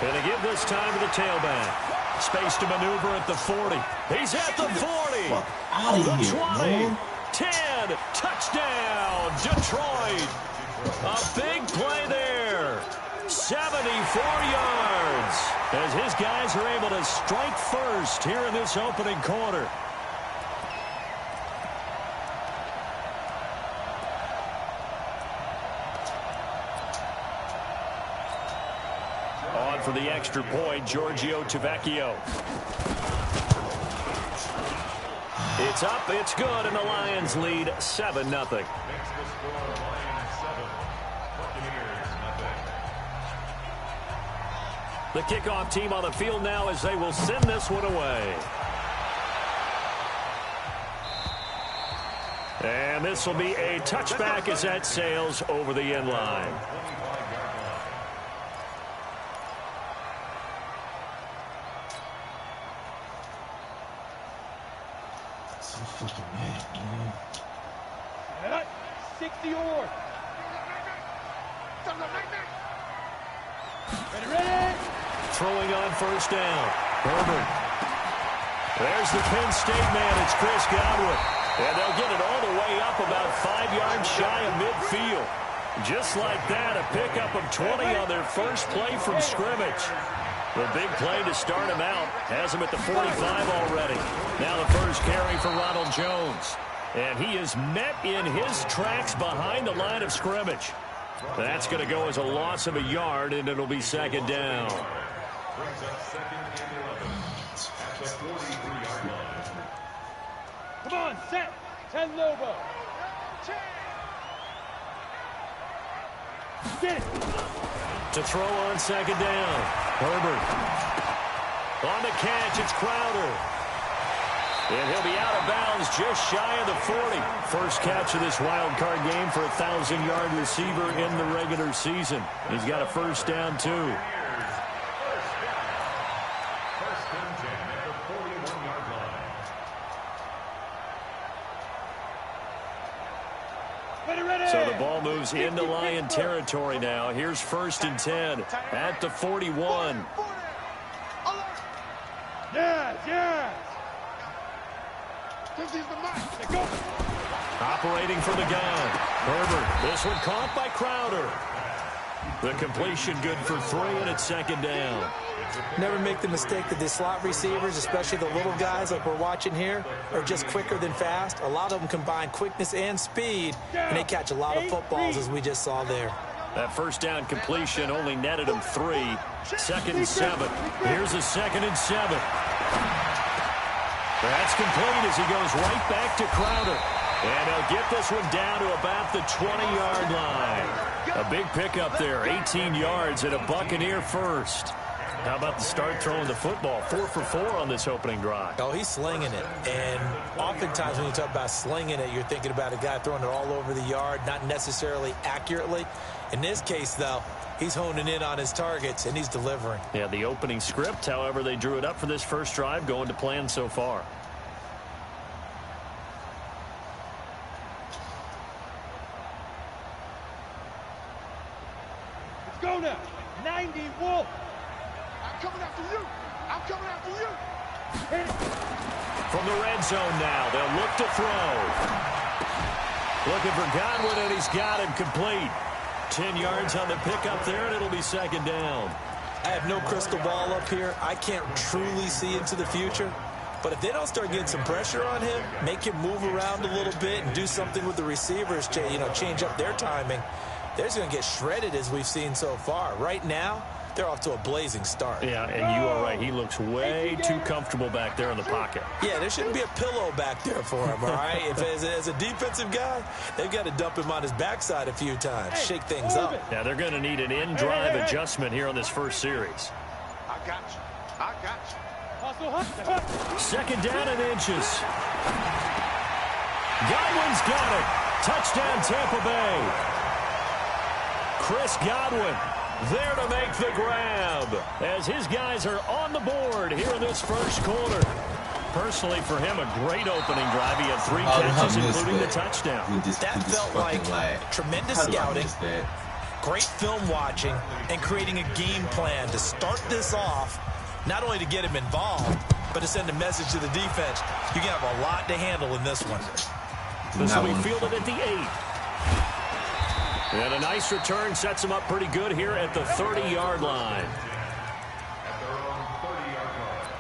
And they give this time to the tailback. Space to maneuver at the 40. He's at the 40. The 20. 10. Touchdown, Detroit. A big play there. 74 yards. As his guys are able to strike first here in this opening quarter. On for the extra point, Giorgio Tavecchio. It's up, it's good, and the Lions lead 7-0. The kickoff team on the field now as they will send this one away. And this will be a touchback as that sails over the end line. So fucking mad, man. 60 or. Ready. Throwing on first down. Herbert. There's the Penn State man. It's Chris Godwin. And they'll get it all the way up about 5 yards shy of midfield. Just like that, a pickup of 20 on their first play from scrimmage. The big play to start him out has him at the 45 already. Now the first carry for Ronald Jones. And he is met in his tracks behind the line of scrimmage. That's going to go as a loss of a yard, and it'll be second down. Brings up second and 11 at the 43-yard line. Come on, set. 10 Lobo. Get it. To throw on second down. Herbert. On the catch, it's Crowder. And he'll be out of bounds just shy of the 40. First catch of this wild card game for a 1,000-yard receiver in the regular season. He's got a first down, too. First and 10 at the 41-yard line. Ready. So the ball moves into Lion territory now. Here's first and 10 at the 41. Yes. Operating for the gun. Herbert. This one caught by Crowder. The completion good for 3, and it's second down. Never make the mistake that the slot receivers, especially the little guys like we're watching here, are just quicker than fast. A lot of them combine quickness and speed, and they catch a lot of footballs, as we just saw there. That first down completion only netted him 3. Second and 7. Here's a second and 7. That's complete as he goes right back to Crowder. And they'll get this one down to about the 20-yard line. A big pickup there, 18 yards and a Buccaneer first. How about the start throwing the football? 4 for 4 on this opening drive. Oh, he's slinging it. And oftentimes when you talk about slinging it, you're thinking about a guy throwing it all over the yard, not necessarily accurately. In this case, though, he's honing in on his targets, and he's delivering. Yeah, the opening script, however, they drew it up for this first drive, going to plan so far. Let's go now. 90 Wolf. I'm coming after you. From the red zone now, they'll look to throw. Looking for Godwin, and he's got him complete. 10 yards on the pickup there, and it'll be second down. I have no crystal ball up here. I can't truly see into the future. But if they don't start getting some pressure on him, make him move around a little bit and do something with the receivers to, change up their timing, they're just going to get shredded as we've seen so far. Right now, they're off to a blazing start. Yeah, and you are right. He looks way too comfortable back there in the pocket. Yeah, there shouldn't be a pillow back there for him, all right? If as a defensive guy, they've got to dump him on his backside a few times, shake things up. Yeah, they're going to need an in-drive adjustment here on this first series. I got you. Second down and inches. Godwin's got it. Touchdown, Tampa Bay. Chris Godwin there to make the grab as his guys are on the board here in this first quarter. Personally, for him, a great opening drive. He had 3 catches, including the touchdown. That felt like tremendous scouting, Great film watching and creating a game plan to start this off, not only to get him involved, but to send a message to the defense. You can have a lot to handle in this one. This will be fielded at the 8. And a nice return sets him up pretty good here at the 30-yard line. At their own 30-yard line.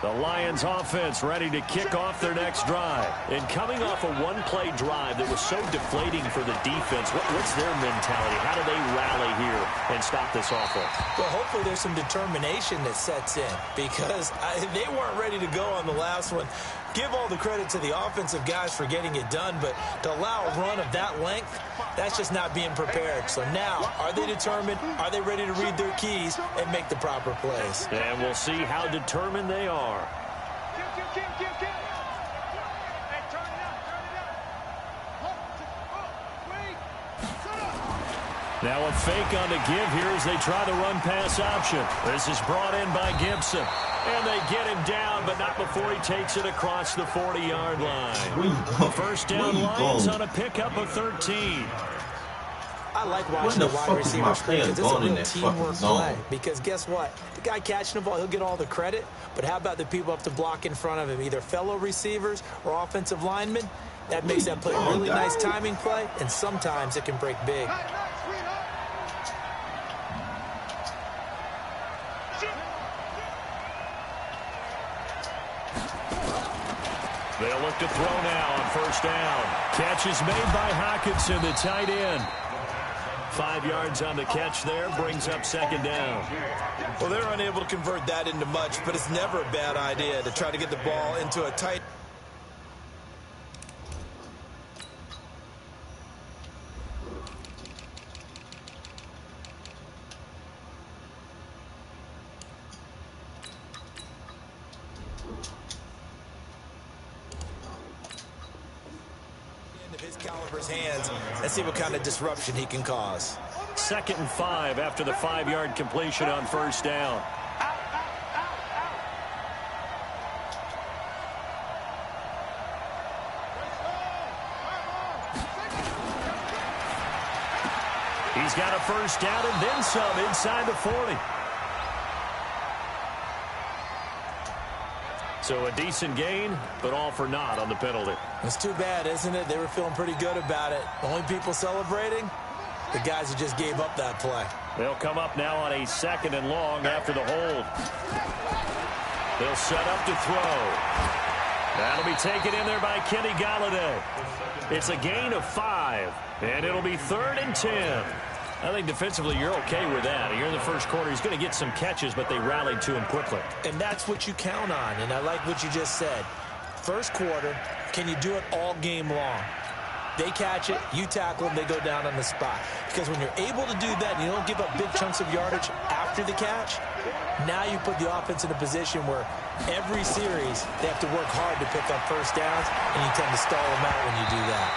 The Lions offense ready to kick off their next drive. And coming off a one-play drive that was so deflating for the defense, what's their mentality? How do they rally here and stop this offense? Well, hopefully there's some determination that sets in, because they weren't ready to go on the last one. Give all the credit to the offensive guys for getting it done, but to allow a run of that length, that's just not being prepared. So now, are they determined? Are they ready to read their keys and make the proper plays? And we'll see how determined they are. Now a fake on the give here as they try the run-pass option. This is brought in by Gibson. And they get him down, but not before he takes it across the 40-yard line. First down, Lions on a pickup of 13. I like watching the wide receivers play because it's a real teamwork play. Because guess what? The guy catching the ball, he'll get all the credit. But how about the people up to block in front of him, either fellow receivers or offensive linemen? That makes that play a really nice timing play, and sometimes it can break big. They'll look to throw now on first down. Catch is made by Hockenson, the tight end. 5 yards on the catch there, brings up second down. Well, they're unable to convert that into much, but it's never a bad idea to try to get the ball into a tight... his caliber's hands and see what kind of disruption he can cause. 2nd and 5 after the 5-yard completion on first down. He's got a first down and then some inside the 40. So a decent gain, but all for naught on the penalty. It's too bad, isn't it? They were feeling pretty good about it. The only people celebrating, the guys who just gave up that play. They'll come up now on a 2nd and long after the hold. They'll set up to throw. That'll be taken in there by Kenny Golladay. It's a gain of 5, and it'll be 3rd and 10. I think defensively you're okay with that. You're in the first quarter. He's going to get some catches, but they rallied to him quickly. And that's what you count on, and I like what you just said. First quarter, can you do it all game long? They catch it, you tackle them, they go down on the spot. Because when you're able to do that and you don't give up big chunks of yardage after the catch, now you put the offense in a position where every series they have to work hard to pick up first downs, and you tend to stall them out when you do that.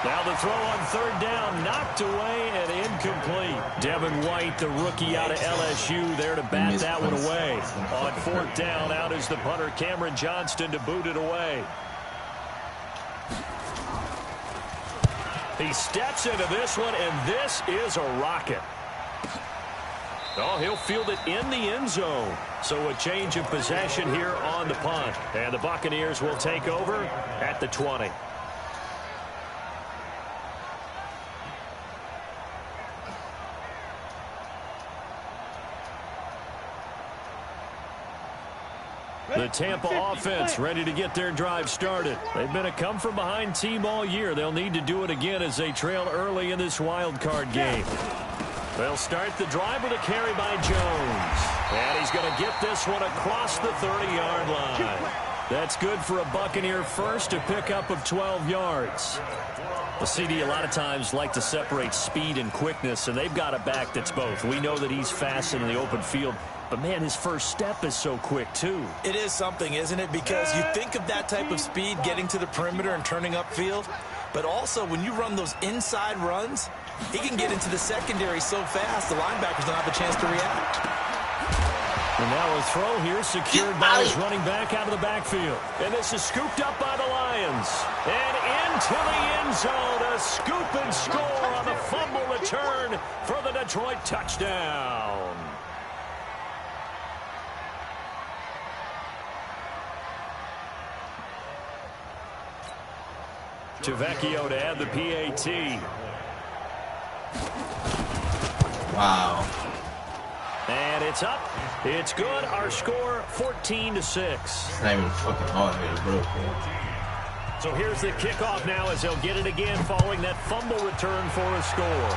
Now the throw on 3rd down, knocked away and incomplete. Devin White, the rookie out of LSU, there to bat that one away. On 4th down, out is the punter, Cameron Johnston, to boot it away. He steps into this one, and this is a rocket. Oh, he'll field it in the end zone. So a change of possession here on the punt. And the Buccaneers will take over at the 20. The Tampa offense ready to get their drive started. They've been a come-from-behind team all year. They'll need to do it again as they trail early in this wild card game. They'll start the drive with a carry by Jones. And he's going to get this one across the 30-yard line. That's good for a Buccaneer first, a pickup of 12 yards. The CD a lot of times like to separate speed and quickness, and they've got a back that's both. We know that he's fast in the open field. But, man, his first step is so quick, too. It is something, isn't it? Because you think of that type of speed getting to the perimeter and turning upfield. But also, when you run those inside runs, he can get into the secondary so fast, the linebackers don't have a chance to react. And now a throw here secured by his running back out of the backfield. And this is scooped up by the Lions. And into the end zone, a scoop and score on the fumble return for the Detroit touchdown. Tavecchio to add the PAT. Wow. And it's up. It's good. Our score, 14-6. It's not even fucking hard here, bro. So here's the kickoff now as they'll get it again following that fumble return for a score.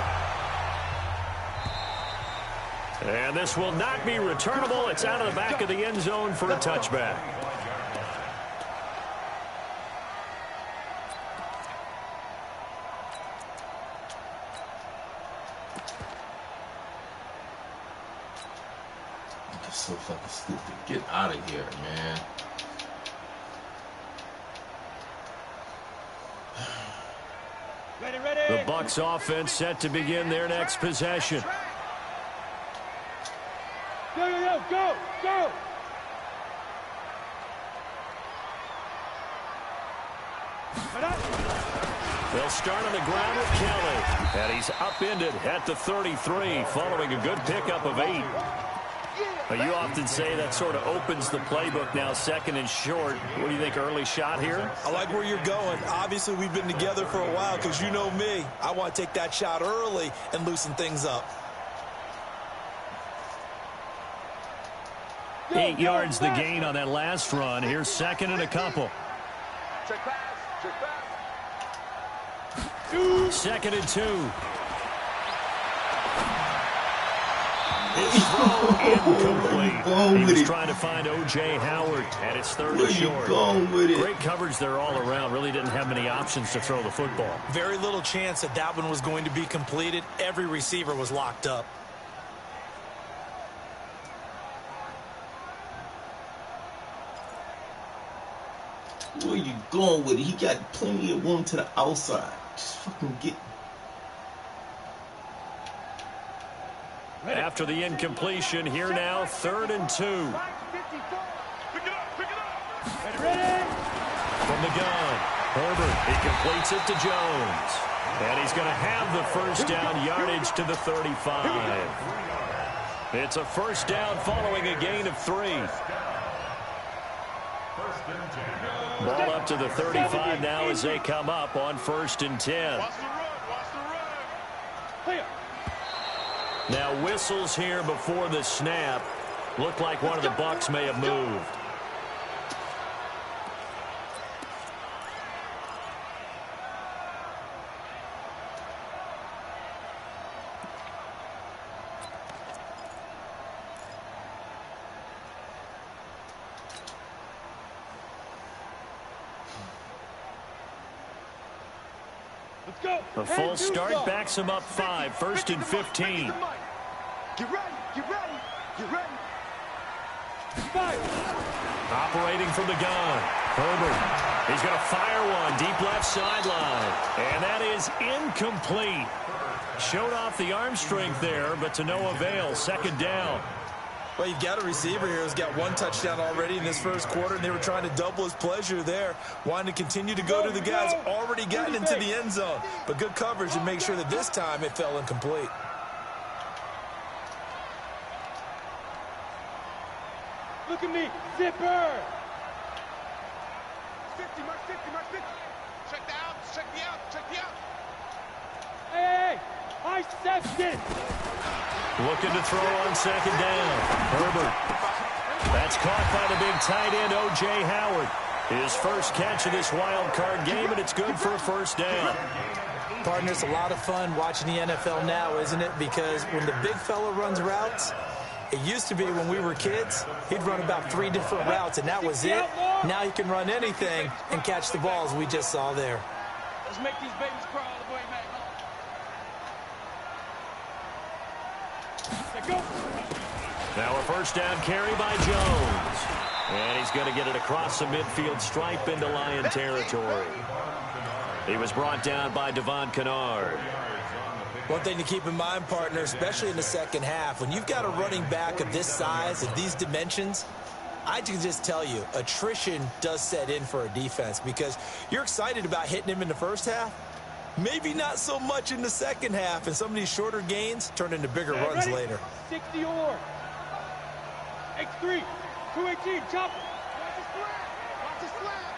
And this will not be returnable. It's out of the back of the end zone for a touchback. So fucking stupid. Get out of here, man. The Bucs offense set to begin their next possession. Go, go, go! They'll start on the ground with Kelly. And he's upended at the 33 following a good pickup of 8. You often say that sort of opens the playbook now, second and short. What do you think, early shot here? I like where you're going. Obviously, we've been together for a while because you know me. I want to take that shot early and loosen things up. 8 yards the gain on that last run. Here's second and a couple. Check pass, check pass. Second and 2. His throw incomplete. He was trying to find O.J. Howard, and it's third and short. Great coverage there all around. Really didn't have many options to throw the football. Very little chance that that one was going to be completed. Every receiver was locked up. Where you going with it? He got plenty of room to the outside. Just fucking get. After the incompletion, here now, third and 2. Pick it up, pick it up. Ready? From the gun, Herbert, he completes it to Jones. And he's going to have the first down yardage to the 35. It's a first down following a gain of 3. Ball up to the 35 now as they come up on 1st and 10. Watch the run, watch the run. Now whistles here before the snap. Looked like one of the Bucs may have moved. Let's go. A full start backs him up 5, 1st and 15. Get ready, get ready, get ready. Operating from the gun, Herbert. He's going to fire one deep left sideline. And that is incomplete. Showed off the arm strength there, but to no avail. Second down. Well, you've got a receiver here who's got 1 touchdown already in this first quarter, and they were trying to double his pleasure there, wanting to continue to go to the guys already gotten into the end zone. But good coverage to make sure that this time it fell incomplete. Look at me, zipper. 50, mark 50, mark 50. Check the out, check the out, check the out. Hey, I stepped it. Looking to throw on second down. Herbert. That's caught by the big tight end, O.J. Howard. His first catch of this wild card game, and it's good for a first down. Partner, it's a lot of fun watching the NFL now, isn't it? Because when the big fella runs routes, it used to be when we were kids, he'd run about 3 different routes, and that was it. Now he can run anything and catch the balls we just saw there. Let's make these babies cry all the way back home. Go. Now a first down carry by Jones. And he's going to get it across the midfield stripe into Lion territory. He was brought down by Devon Kennard. One thing to keep in mind, partner, especially in the second half, when you've got a running back of this size, of these dimensions, I can just tell you, attrition does set in for a defense because you're excited about hitting him in the first half. Maybe not so much in the second half, and some of these shorter gains turn into bigger runs later. 60 or X3, 218, chop. Watch the slap. Watch the slap.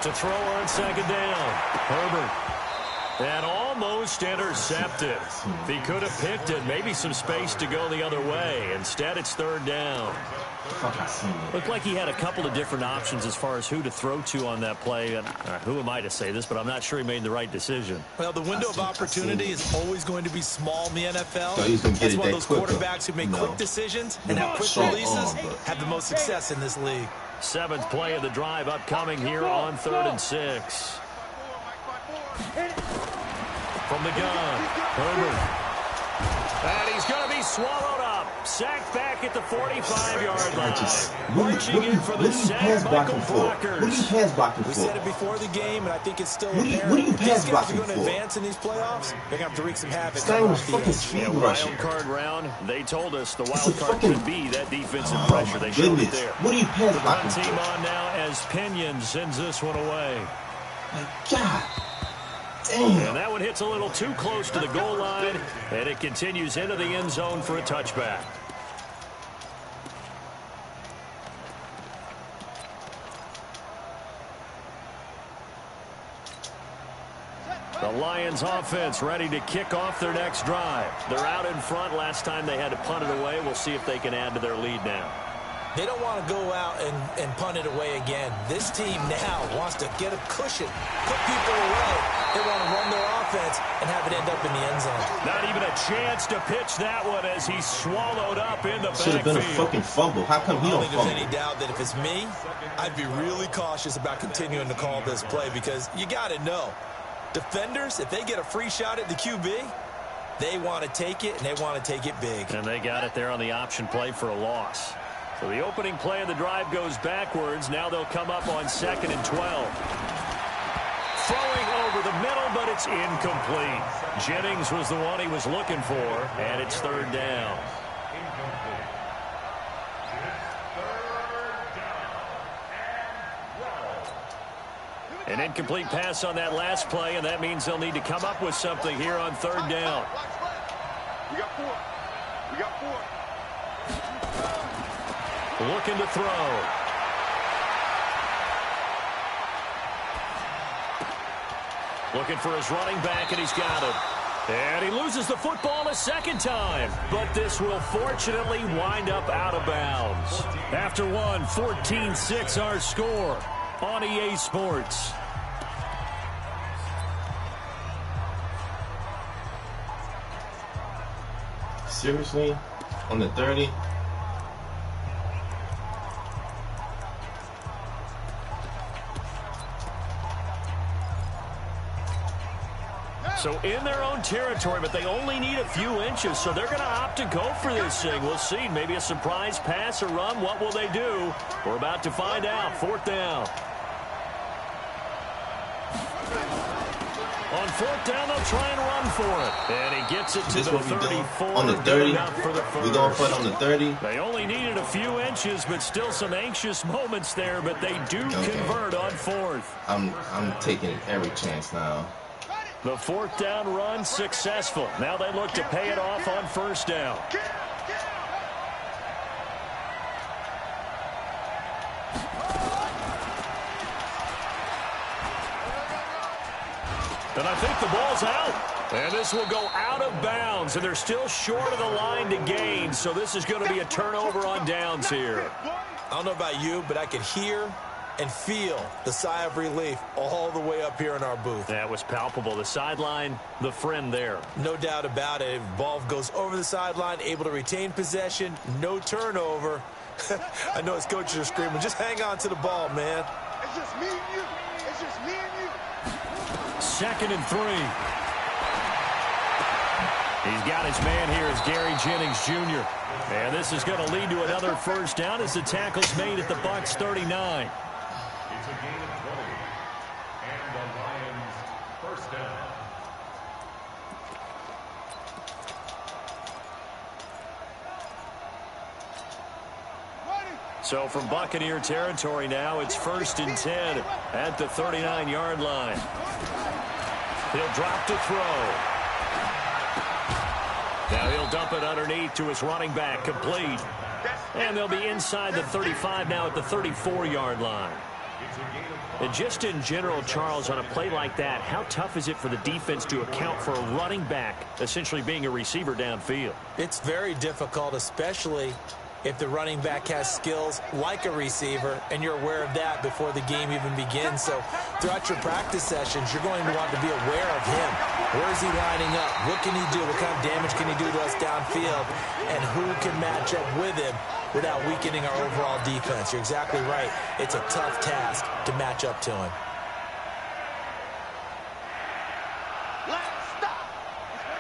To throw on second down. Herbert. And almost intercepted. If he could have picked it, maybe some space to go the other way. Instead, it's third down. Looked like he had a couple of different options as far as who to throw to on that play. And who am I to say this, but I'm not sure he made the right decision. Well, the window of opportunity is always going to be small in the NFL. That's why those quarterbacks who make quick decisions and have quick releases have the most success in this league. 7th play of the drive upcoming here on 3rd and 6. From the gun, Herbert. And he's going to be swallowed up. Sacked back at the 45-yard line. Marching in for the sack, Michael Brockers. What are you pass blocking for? We said it before the game, and I think it's still apparent. What are you pass blocking for? If these guys are going to advance in these playoffs, they're going to have to wreak some havoc. This guy was fucking speed rushing. Wild card round, they told us the wild card could be that defensive pressure. They showed it there. What are you pass blocking for? Team on now as Pinion sends this one away. My God. Damn. And that one hits a little too close to the goal line, and it continues into the end zone for a touchback. The Lions offense ready to kick off their next drive. They're out in front. Last time they had to punt it away. We'll see if they can add to their lead now. They don't want to go out and punt it away again. This team now wants to get a cushion, put people away. They want to run their offense and have it end up in the end zone. Not even a chance to pitch that one as he's swallowed up in the backfield. Should have been a fucking fumble. How come he don't fumble? I don't think there's any doubt that if it's me, I'd be really cautious about continuing to call this play because you got to know, defenders, if they get a free shot at the QB, they want to take it, and they want to take it big. And they got it there on the option play for a loss. So the opening play of the drive goes backwards. Now they'll come up on 2nd and 12. Throwing over the middle, but it's incomplete. Jennings was the one he was looking for, and it's 3rd down. An incomplete pass on that last play, and that means they'll need to come up with something here on 3rd down. We got 4. We got 4. Looking to throw. Looking for his running back, and he's got it. And he loses the football a second time. But this will fortunately wind up out of bounds. After one, 14-6 our score on EA Sports. Seriously? On the 30? So in their own territory, but they only need a few inches, so they're going to opt to go for this thing. We'll see. Maybe a surprise pass or run. What will they do? We're about to find out. 4th down. On 4th down, they'll try and run for it. And he gets it to the 34. On the 30? We going for it on the 30? They only needed a few inches, but still some anxious moments there, but they do convert on 4th. I'm taking every chance now. The 4th down run successful. Now they look to pay it off on 1st down. And I think the ball's out. And this will go out of bounds, and they're still short of the line to gain, so this is going to be a turnover on downs here. I don't know about you, but I could hear and feel the sigh of relief all the way up here in our booth. That was palpable. The sideline, the friend there. No doubt about it. Ball goes over the sideline, able to retain possession, no turnover. I know his coaches are screaming, just hang on to the ball, man. It's just me and you. It's just me and you. 2nd and 3. He's got his man here as Gary Jennings Jr. And this is going to lead to another 1st down as the tackle's made at the Bucs 39. It's a gain of So from Buccaneer territory now, it's 1st and 10 at the 39-yard line. He'll drop to throw. Now he'll dump it underneath to his running back, complete. And they'll be inside the 35 now at the 34-yard line. And just in general, Charles, on a play like that, how tough is it for the defense to account for a running back essentially being a receiver downfield? It's very difficult, especially if the running back has skills like a receiver, and you're aware of that before the game even begins. So throughout your practice sessions, you're going to want to be aware of him. Where is he lining up? What can he do? What kind of damage can he do to us downfield? And who can match up with him without weakening our overall defense? You're exactly right. It's a tough task to match up to him.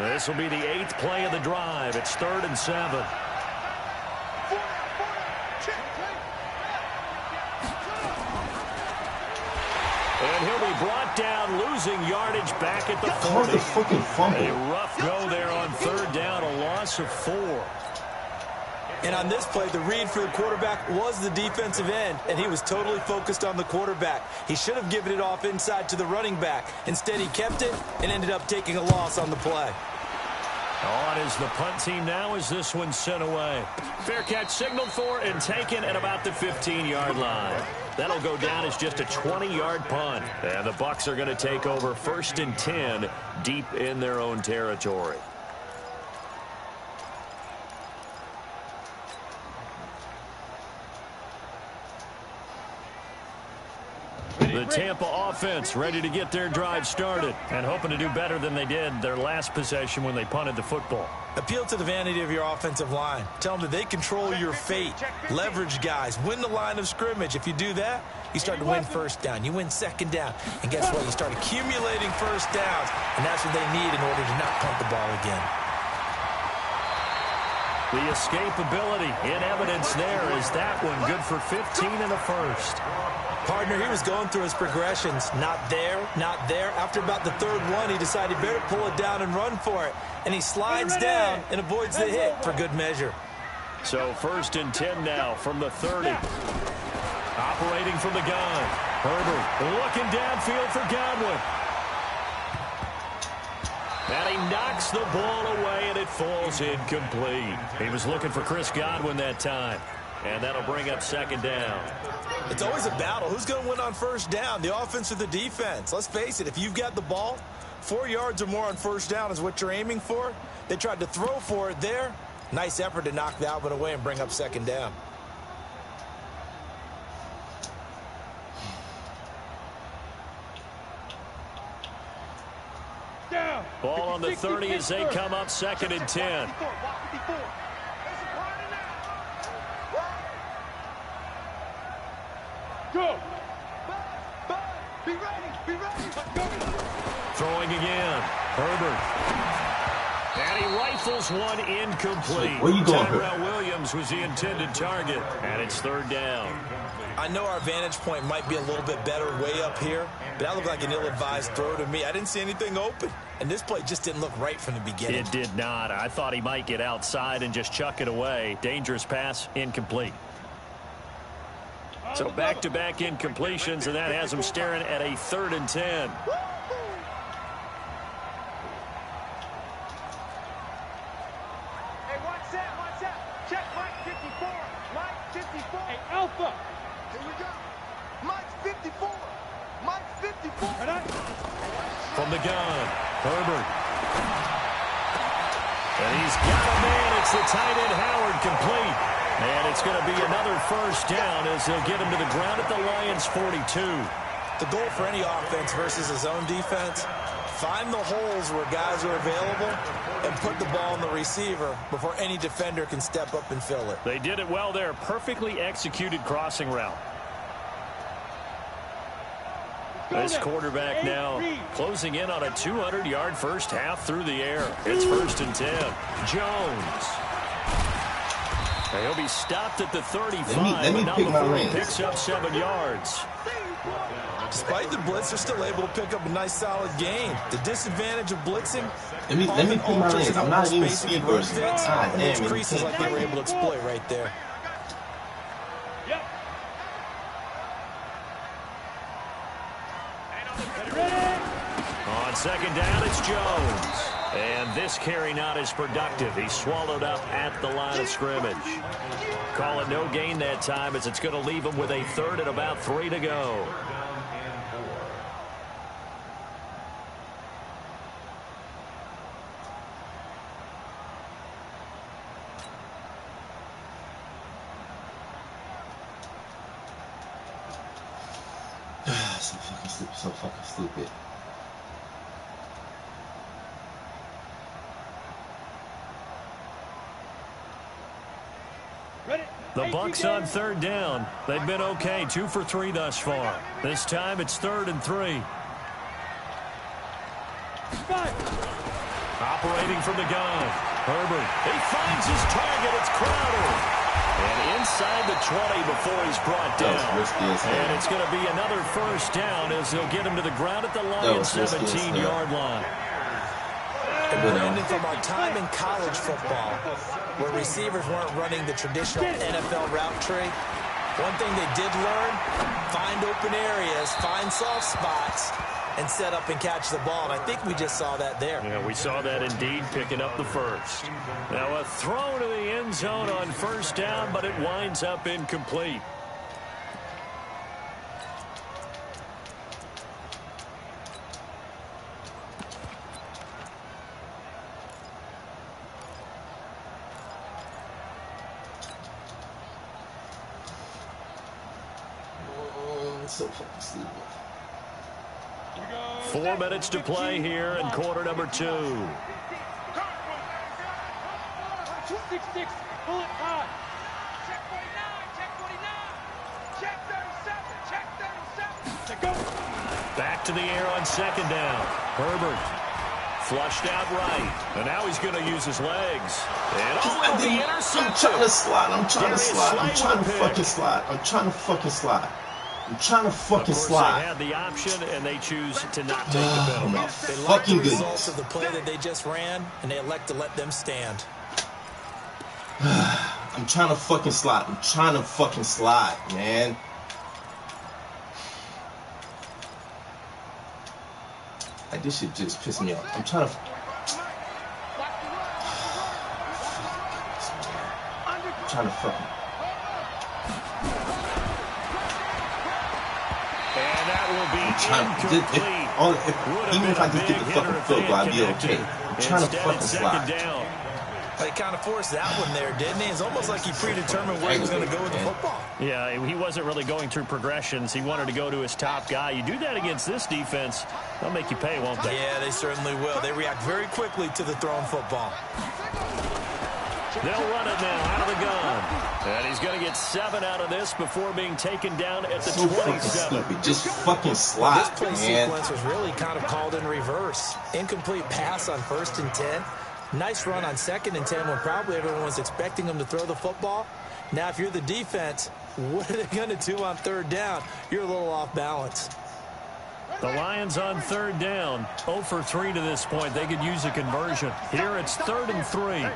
This will be the 8th play of the drive. It's 3rd and 7. And he'll be brought down, losing yardage back at the 40. The fucking fumble. A rough go there on 3rd down, a loss of 4. And on this play, the read for the quarterback was the defensive end, and he was totally focused on the quarterback. He should have given it off inside to the running back. Instead, he kept it and ended up taking a loss on the play. On is the punt team now as this one's sent away. Fair catch signaled for and taken at about the 15-yard line. That'll go down as just a 20-yard punt. And the Bucs are going to take over 1st and 10 deep in their own territory. The Tampa offense ready to get their drive started and hoping to do better than they did their last possession when they punted the football. Appeal to the vanity of your offensive line. Tell them that they control your fate. Leverage guys. Win the line of scrimmage. If you do that, you start to win 1st down. You win 2nd down. And guess what? You start accumulating 1st downs. And that's what they need in order to not punt the ball again. The escapability in evidence there is that one good for 15 in the 1st. Partner, he was going through his progressions. Not there, not there. After about the 3rd one, he decided he better pull it down and run for it. And he slides down and avoids the hit for good measure. So 1st and 10 now from the 30. Operating from the gun. Herbert looking downfield for Godwin. And he knocks the ball away, and it falls incomplete. He was looking for Chris Godwin that time. And that'll bring up 2nd down. It's always a battle. Who's going to win on 1st down, the offense or the defense? Let's face it, if you've got the ball, 4 yards or more on 1st down is what you're aiming for. They tried to throw for it there. Nice effort to knock that one away and bring up 2nd down. Ball on the 30 as they come up 2nd and 10. Go. Be ready. Throwing again. Herbert. And he rifles one incomplete. Where you going, Tyrell Williams was the intended target. And it's 3rd down. I know our vantage point might be a little bit better way up here, but that looked like an ill-advised throw to me. I didn't see anything open, and this play just didn't look right from the beginning. It did not. I thought he might get outside and just chuck it away. Dangerous pass, incomplete. So back-to-back incompletions, and that has him staring at a 3rd and 10. Hey, watch that. Check Mike 54. Mike 54. Hey, Alpha. Here we go. Mike 54. Mike 54. From the gun, Herbert. And he's got a man. It's the tight end, Howard, complete. And it's going to be another 1st down as they'll get him to the ground at the Lions' 42. The goal for any offense versus his own defense, find the holes where guys are available and put the ball on the receiver before any defender can step up and fill it. They did it well there. Perfectly executed crossing route. This quarterback now closing in on a 200-yard 1st half through the air. It's 1st and 10. Jones. And he'll be stopped at the 35. Let me pick my lanes. Picks up 7 yards. Despite the blitz, they're still able to pick up a nice, solid gain. The disadvantage of blitzing. Let me pick my lanes. I'm not even speed versus. God damn it. Creases like they were able to exploit right there. Yep. On second down, it's Jones. And this carry not as productive. He's swallowed up at the line of scrimmage. Call it no gain that time as it's going to leave him with a third and about 3 to go. So fucking stupid. The Bucs on third down. They've been okay, 2 for 3 thus far. This time it's 3rd and 3. Operating from the gun. Herbert. He finds his target. It's Crowder. And inside the 20 before he's brought down. And it's going to be another first down as they'll get him to the ground at the Lions' 17-yard line. And Brandon, from our time in college football, where receivers weren't running the traditional NFL route tree, one thing they did learn, find open areas, find soft spots, and set up and catch the ball. And I think we just saw that there. Yeah, we saw that indeed, picking up the first. Now a throw to the end zone on first down, but it winds up incomplete. So fucking stupid. 4 minutes to play here in quarter number 2. 266, pull it high. Check 49, check 49. Check 37, check 37. Go. Back to the air on second down. Herbert flushed out right. And now he's going to use his legs. And I'm trying to slide. I'm trying to fucking slide. I'm trying to fucking slide. They had the option, and they choose to not take the penalty. They like the results of the play that they just ran, and they elect to let them stand. I'm trying to fucking slide. Man. Like, this shit just pissed me off. I'm trying to... fucking... And that will be incomplete. Even if I just get the fucking field goal, I'd be okay. I'm trying to fucking slide. He kind of forced that one there, didn't he? It's almost like he predetermined where he was going to go with the football. Yeah, he wasn't really going through progressions. He wanted to go to his top guy. You do that against this defense, they'll make you pay, won't they? Yeah, they certainly will. They react very quickly to the thrown football. They'll run it now out of the gun. And he's going to get 7 out of this before being taken down at the 27. Just fucking slide, This play sequence was really kind of called in reverse. Incomplete pass on 1st and 10. Nice run on 2nd and 10 when probably everyone was expecting him to throw the football. Now, if you're the defense, what are they going to do on 3rd down? You're a little off balance. The Lions on 3rd down. 0 for 3 to this point. They could use a conversion. Here it's 3rd and 3.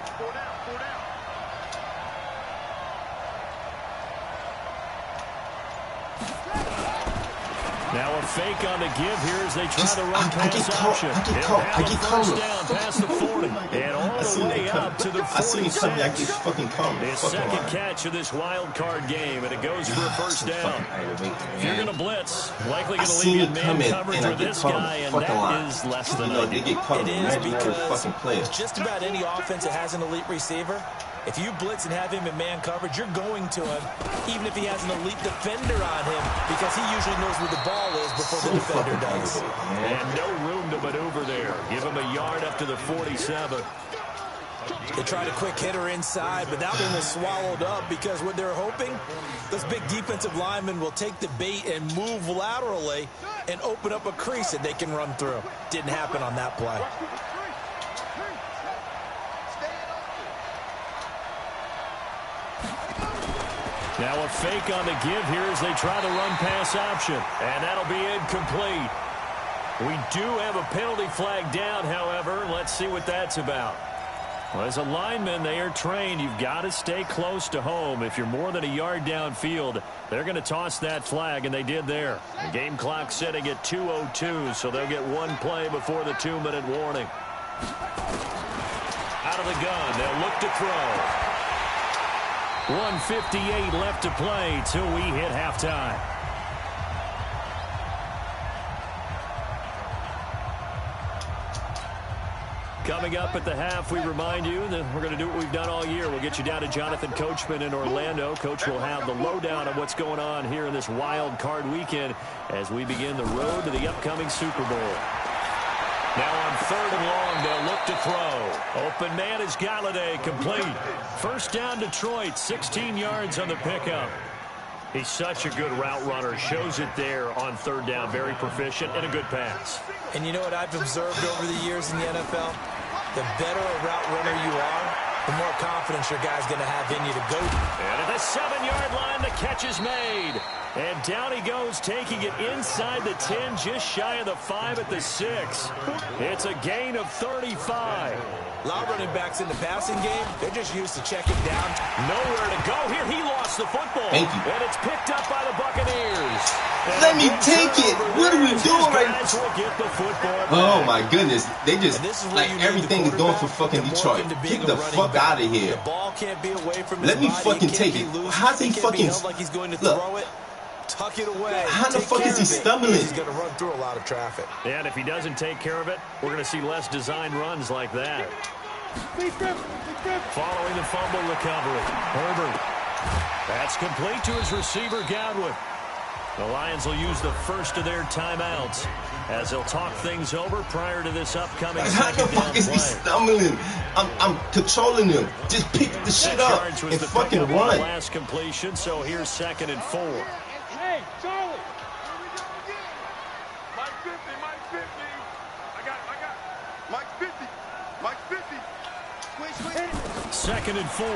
Now a fake on the give here as they try to run pass option. I get caught. Down past the 40 and all the way up to the 46. I get fucking caught. His second catch of this wild card game, and it goes for a first down. If you're going to blitz, likely going to leave you in man coverage with this guy, and that is less than ideal. It is because just about any offense that has an elite receiver, if you blitz and have him in man coverage, you're going to him, even if he has an elite defender on him, because he usually knows where the ball is before the defender does. And no room to maneuver there. Give him a yard up to the 47. They tried a quick hitter inside, but that one was swallowed up because what they're hoping, those big defensive linemen will take the bait and move laterally and open up a crease that they can run through. Didn't happen on that play. Now a fake on the give here as they try the run pass option. And that'll be incomplete. We do have a penalty flag down, however. Let's see what that's about. Well, as a lineman, they are trained. You've got to stay close to home. If you're more than a yard downfield, they're going to toss that flag, and they did there. The game clock sitting at 2:02, so they'll get one play before the 2-minute warning. Out of the gun, they'll look to throw. 1:58 left to play till we hit halftime. Coming up at the half, we remind you that we're going to do what we've done all year. We'll get you down to Jonathan Coachman in Orlando. Coach will have the lowdown on what's going on here in this wild card weekend as we begin the road to the upcoming Super Bowl. Now on 3rd and long, they'll look to throw. Open man is Galladay, complete. First down Detroit, 16 yards on the pickup. He's such a good route runner. Shows it there on 3rd down. Very proficient and a good pass. And you know what I've observed over the years in the NFL? The better a route runner you are, the more confidence your guy's going to have in you to go. And at the 7-yard line, the catch is made. And down he goes, taking it inside the 10, just shy of the 5 at the 6. It's a gain of 35. A lot of running backs in the passing game, they're just used to checking down. Nowhere to go here. He lost the football. Thank you. And it's picked up by the Buccaneers. Let me take it. What are we doing right now? Oh, my goodness. They just, like, everything is going for fucking Detroit. Get the fuck out of here. The ball can't be away from his Let me body. fucking take it. How's he fucking... Like he's going to throw it. Tuck it away. How the fuck is he stumbling? He's going to run through a lot of traffic. And if he doesn't take care of it, we're going to see less design runs like that. Following the fumble recovery, Herbert. That's complete to his receiver, Godwin. The Lions will use the first of their timeouts as they'll talk things over prior to this upcoming second down play. How the fuck is he stumbling? I'm controlling him. Just pick the shit up and fucking run. Last completion, so here's 2nd and 4. Hey, Charlie. Here we go again. Mike 50, Mike 50. I got. Mike 50, Mike 50. Swing. 2nd and 4.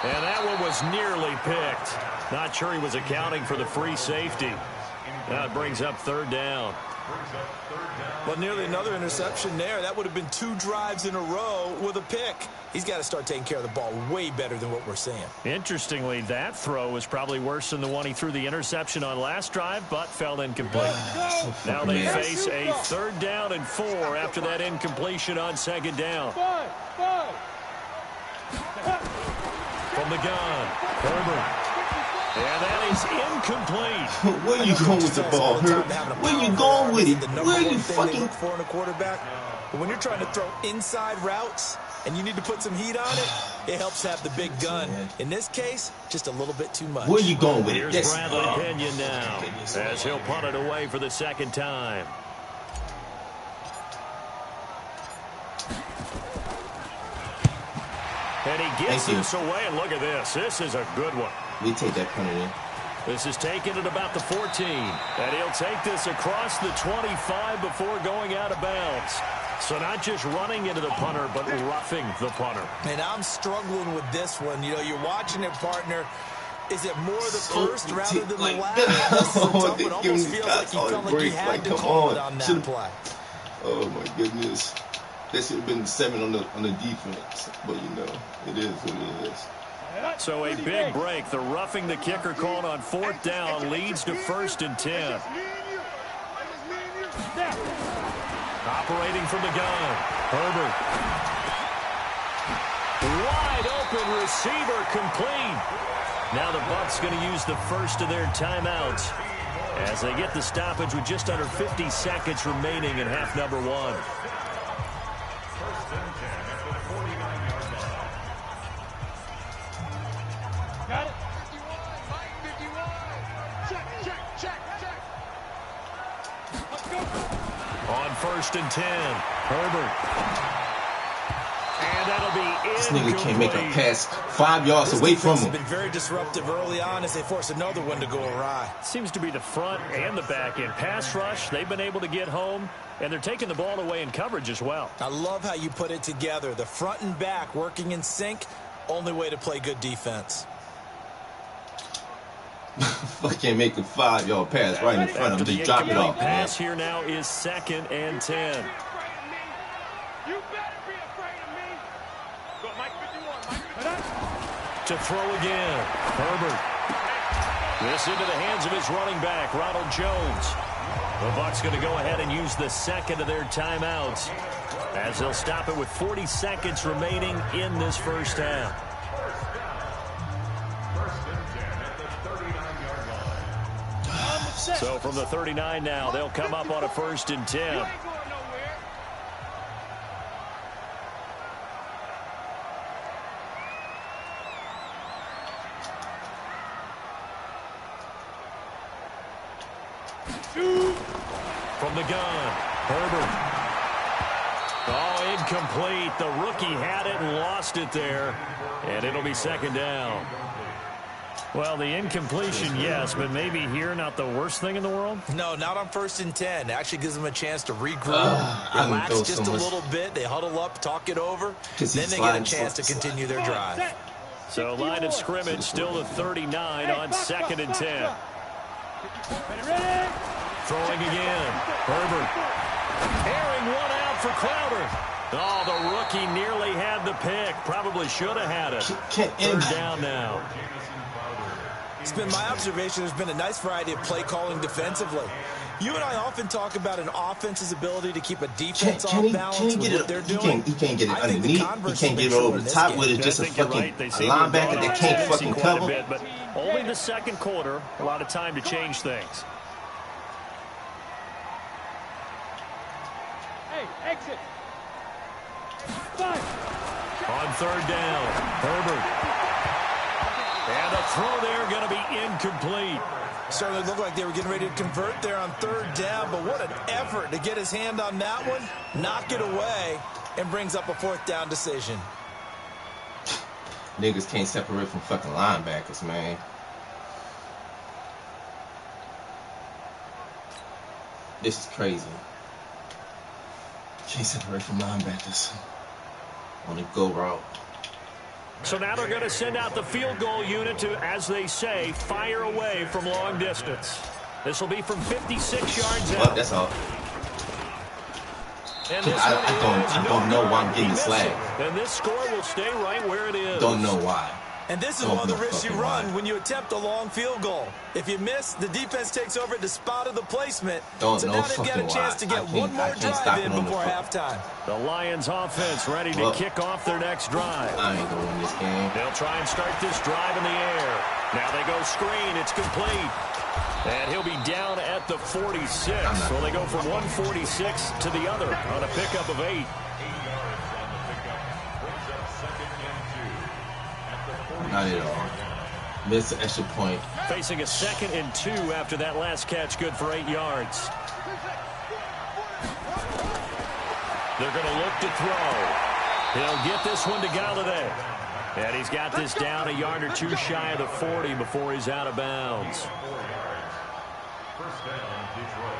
And that one was nearly picked. Not sure he was accounting for the free safety. That brings up 3rd down. Well, nearly another interception there. That would have been 2 drives in a row with a pick. He's got to start taking care of the ball way better than what we're seeing. Interestingly, that throw was probably worse than the one he threw the interception on last drive, but fell incomplete. Now they face a 3rd down and 4 after that incompletion on 2nd down. From the gun, Herbert. And that is incomplete. Where you going with the ball, Herb? Where you going with it? Where you fucking... For a quarterback, but when you're trying to throw inside routes and you need to put some heat on it, it helps to have the big gun. In this case, just a little bit too much. Where you going with it? Here's Bradley Pinion now as he'll punt it away for the 2nd time. And he gets this away, and look at this. This is a good one. We take that punter in. This is taken at about the 14. And he'll take this across the 25 before going out of bounds. So not just running into the punter, but roughing the punter. And I'm struggling with this one. You know, you're watching it, partner. Is it more the first rather than the last? This is a tough one. Almost feels like he felt like he had to call it on that play. Oh, my goodness. That should have been 7 on the defense. But, you know, it is what it is. So a big break. The roughing the kicker called on 4th down leads to 1st and 10. Operating from the gun, Herbert. Wide open receiver, complete. Now the Bucs going to use the first of their timeouts as they get the stoppage with just under 50 seconds remaining in half number 1. Got it. 51. Check. Let's go. On 1st and 10, Herbert. And that'll be This nigga can't make a pass 5 yards away from him. This defense has been very disruptive early on as they force another one to go awry. Seems to be the front and the back end. Pass rush, they've been able to get home, and they're taking the ball away in coverage as well. I love how you put it together. The front and back working in sync, only way to play good defense. Fuck, can't make a 5-yard pass right in front of him. Just drop it off. Pass here now is 2nd and 10. You better be afraid of me. Go, Mike 51. Mike 51. To throw again. Herbert. This into the hands of his running back, Ronald Jones. The Bucs going to go ahead and use the second of their timeouts as they'll stop it with 40 seconds remaining in this first half. So from the 39 now, they'll come up on a 1st and 10. From the gun, Herbert. Oh, incomplete. The rookie had it and lost it there. And it'll be 2nd down. Well, the incompletion, yes, but maybe here not the worst thing in the world? No, not on 1st and 10. It actually gives them a chance to regroup, relax just a little bit. They huddle up, talk it over. Then they get a chance to continue their drive. So line of scrimmage still the 39 on 2nd and 10. Throwing again. Herbert. Airing one out for Crowder. Oh, the rookie nearly had the pick. Probably should have had it. 3rd down now. It's been my observation there's been a nice variety of play calling defensively. You and I often talk about an offense's ability to keep a defense off balance with what they're doing. He can't get it underneath. He can't get it over the top with it. Just a fucking linebacker that can't fucking cover. But only the 2nd quarter. A lot of time to change things. Hey, exit. On 3rd down, Herbert. And a throw there going to be incomplete. Certainly looked like they were getting ready to convert there on 3rd down, but what an effort to get his hand on that one, knock it away, and brings up a 4th down decision. Niggas can't separate from fucking linebackers, man. This is crazy. Can't separate from linebackers on the go route. So now they're going to send out the field goal unit to, as they say, fire away from long distance. This will be from 56 yards out. Well, that's all. And this I don't know why I'm getting this flag. And this score will stay right where it is. Don't know why. And this is one of the risks you run when you attempt a long field goal. If you miss, the defense takes over at the spot of the placement. So now they've got a chance to get one more drive in before halftime. The Lions offense ready to kick off their next drive. I ain't gonna win this game. They'll try and start this drive in the air. Now they go screen. It's complete. And he'll be down at the 46. So they go from 146 to the other on a pickup of 8. Not at all. Missed an extra point. Facing a 2nd and 2 after that last catch, good for 8 yards. They're going to look to throw. He'll get this one to Galladay. And he's got this down a yard or two shy of the 40 before he's out of bounds. 1st down, Detroit.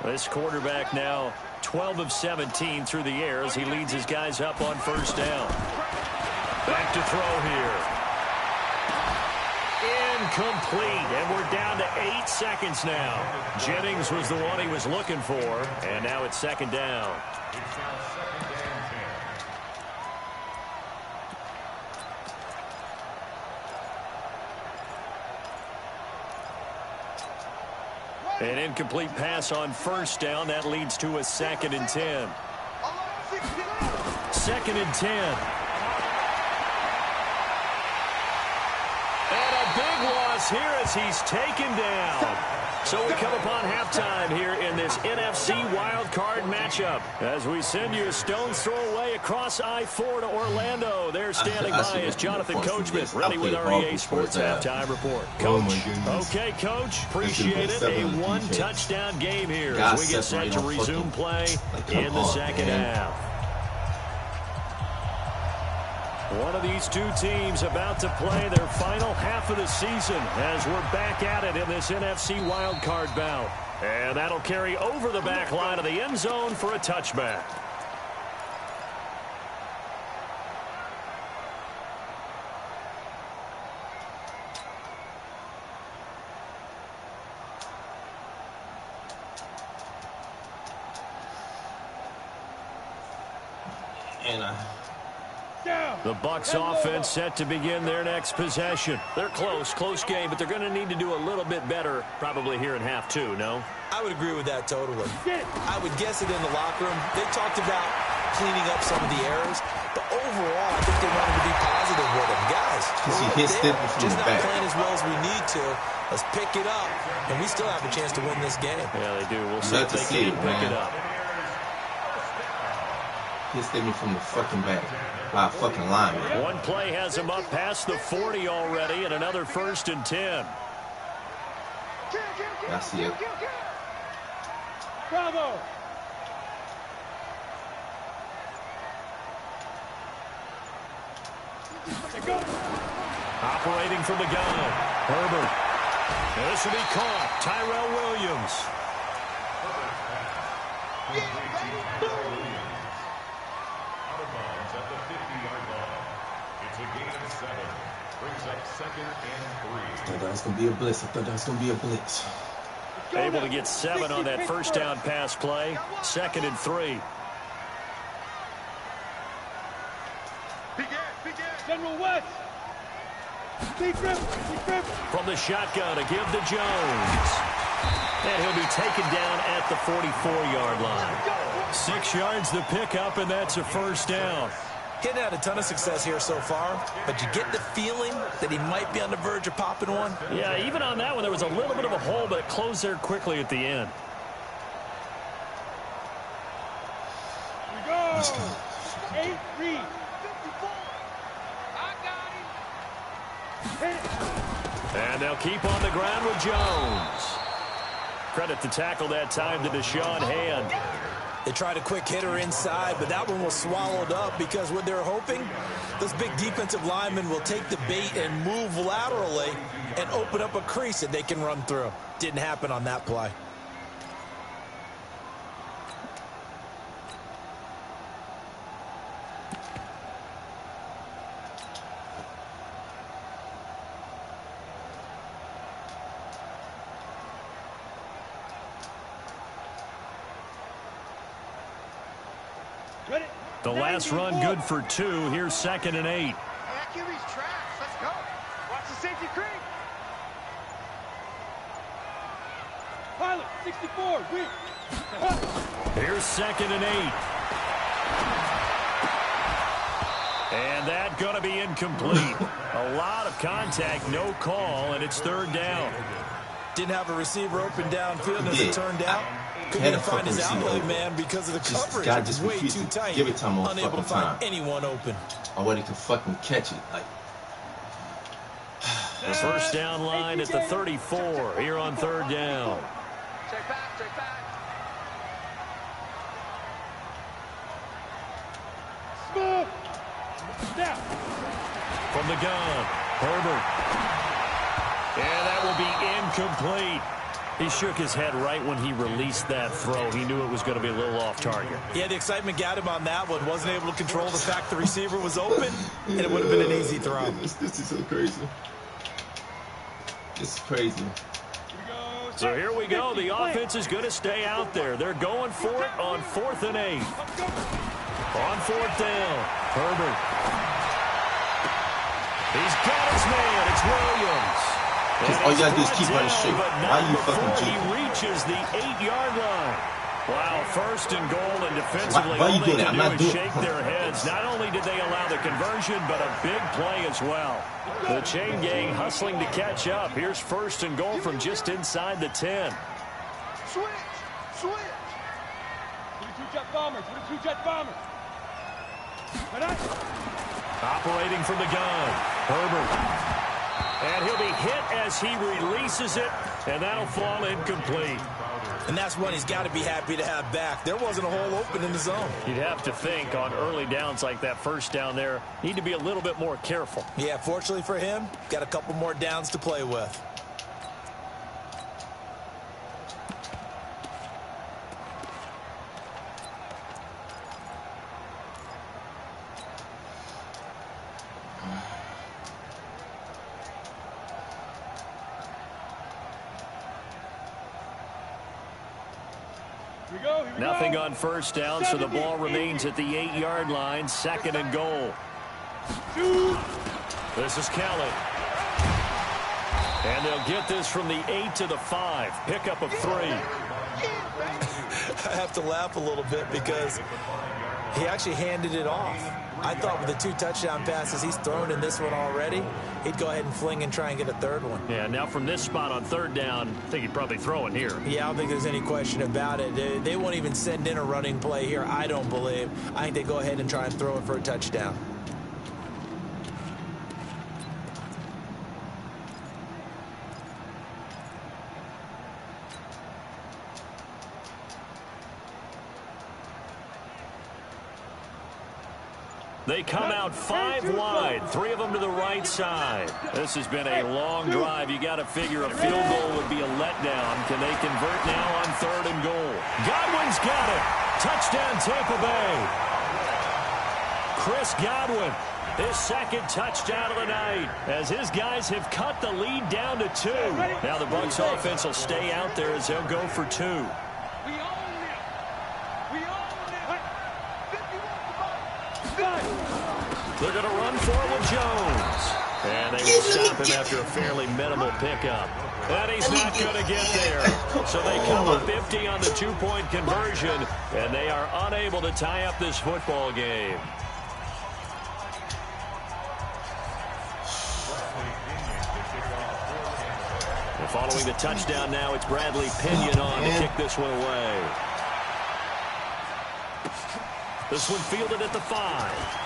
This quarterback now 12 of 17 through the air as he leads his guys up on 1st down. Back to throw here. Incomplete, and we're down to 8 seconds now. Jennings was the one he was looking for, and now it's 2nd down. It's now 2nd and 10. An incomplete pass on 1st down. That leads to a 2nd and 10. 2nd and 10. And a big loss here as he's taken down. So we come upon halftime here in this NFC wildcard matchup as we send you a stone's throw away across I-4 to Orlando. There standing by is Jonathan Coachman, ready with our EA Sports Halftime Report. Coach, okay, Coach, appreciate it. A one-touchdown game here as we get set to resume play in the 2nd half. One of these two teams about to play their final half of the season as we're back at it in this NFC wildcard bout. And that'll carry over the back line of the end zone for a touchback. Man, The Bucs offense set to begin their next possession. They're close game, but they're going to need to do a little bit better probably here in half two, no? I would agree with that totally. I would guess it in the locker room. They talked about cleaning up some of the errors, but overall, I think they wanted to be positive with them. Guys, just not playing as well as we need to. Let's pick it up, and we still have a chance to win this game. Yeah, they do. We'll see if they can pick it up. He hit me from the fucking back. By a fucking lineman. One play has him up past the 40 already, and another 1st and 10. I see it. Bravo. Operating from the gun. Herbert. And this will be caught. Tyrell Williams. Out of bounds at the 50-yard line. It's a gain of 7. Brings up 2nd and 3. I thought that was going to be a blitz. Able to get 7 on that first down pass play. 2nd and 3. General West. From the shotgun, a give to Jones. And he'll be taken down at the 44-yard line. 6 yards the pickup, and that's a 1st down. He's had a ton of success here so far, but you get the feeling that he might be on the verge of popping one. Yeah, even on that one, there was a little bit of a hole, but it closed there quickly at the end. Here we go. 8 read. And they'll keep on the ground with Jones. Credit to tackle that time to Deshaun Hand. They tried a quick hitter inside, but that one was swallowed up because what they're hoping, those big defensive linemen will take the bait and move laterally and open up a crease that they can run through. Didn't happen on that play. The last run good for 2. Here's 2nd and 8. Hey, that QB's trash. Let's go. Watch the safety creep. Pilot, 64. Win. Here's 2nd and 8. And that going to be incomplete. A lot of contact, no call, and it's 3rd down. Didn't have a receiver open downfield as it turned out. Couldn't find his outlet man because of the coverage. God just way too tight. Give it to him all Unable to fucking find time. anyone open. Or where he can fucking catch it. Like, The first down line at the 34 here on 3rd down. Check back, check back. Smooth. Snap. From the gun, Herbert. And that will be incomplete. He shook his head right when he released that throw. He knew it was going to be a little off target. Yeah, the excitement got him on that one. Wasn't able to control the fact the receiver was open, and it would have been an easy throw. This is so crazy. This is crazy. So here we go. The offense is going to stay out there. They're going for it on 4th and 8. On 4th down, Herbert. He's got his man. It's Williams. All you gotta do is keep running straight. Why you fucking He juking? reaches the 8-yard line. Wow, 1st and goal, and defensively, Why you all doing they that? can I'm not do is doing shake their heads. Not only did they allow the conversion, but a big play as well. The chain gang hustling to catch up. Here's 1st and goal from just inside the 10. Switch. 22 jet bombers. 22 jet bombers. Operating from the gun, Herbert. And he'll be hit as he releases it, and that'll fall incomplete. And that's one he's got to be happy to have back. There wasn't a hole open in the zone. You'd have to think on early downs like that first down there, need to be a little bit more careful. Yeah, fortunately for him, got a couple more downs to play with. Nothing on first down, so the ball remains at the 8-yard line. 2nd and goal. This is Kelly. And they'll get this from the 8 to the 5. Pickup of 3. I have to laugh a little bit because he actually handed it off. I thought with the 2 touchdown passes he's thrown in this one already, he'd go ahead and fling and try and get a 3rd one. Yeah, now from this spot on 3rd down, I think he'd probably throw it here. Yeah, I don't think there's any question about it. They won't even send in a running play here, I don't believe. I think they go ahead and try and throw it for a touchdown. They come out 5 wide, 3 of them to the right side. This has been a long drive. You got to figure a field goal would be a letdown. Can they convert now on 3rd and goal? Godwin's got it. Touchdown, Tampa Bay. Chris Godwin, his 2nd touchdown of the night, as his guys have cut the lead down to 2. Now the Bucs offense will stay out there as they'll go for 2. They're going to run forward Jones. And they will stop him after a fairly minimal pickup. And he's not going to get there. So they come up empty on the 2-point conversion, and they are unable to tie up this football game. And following the touchdown now, it's Bradley Pinion on to kick this one away. This one fielded at the 5.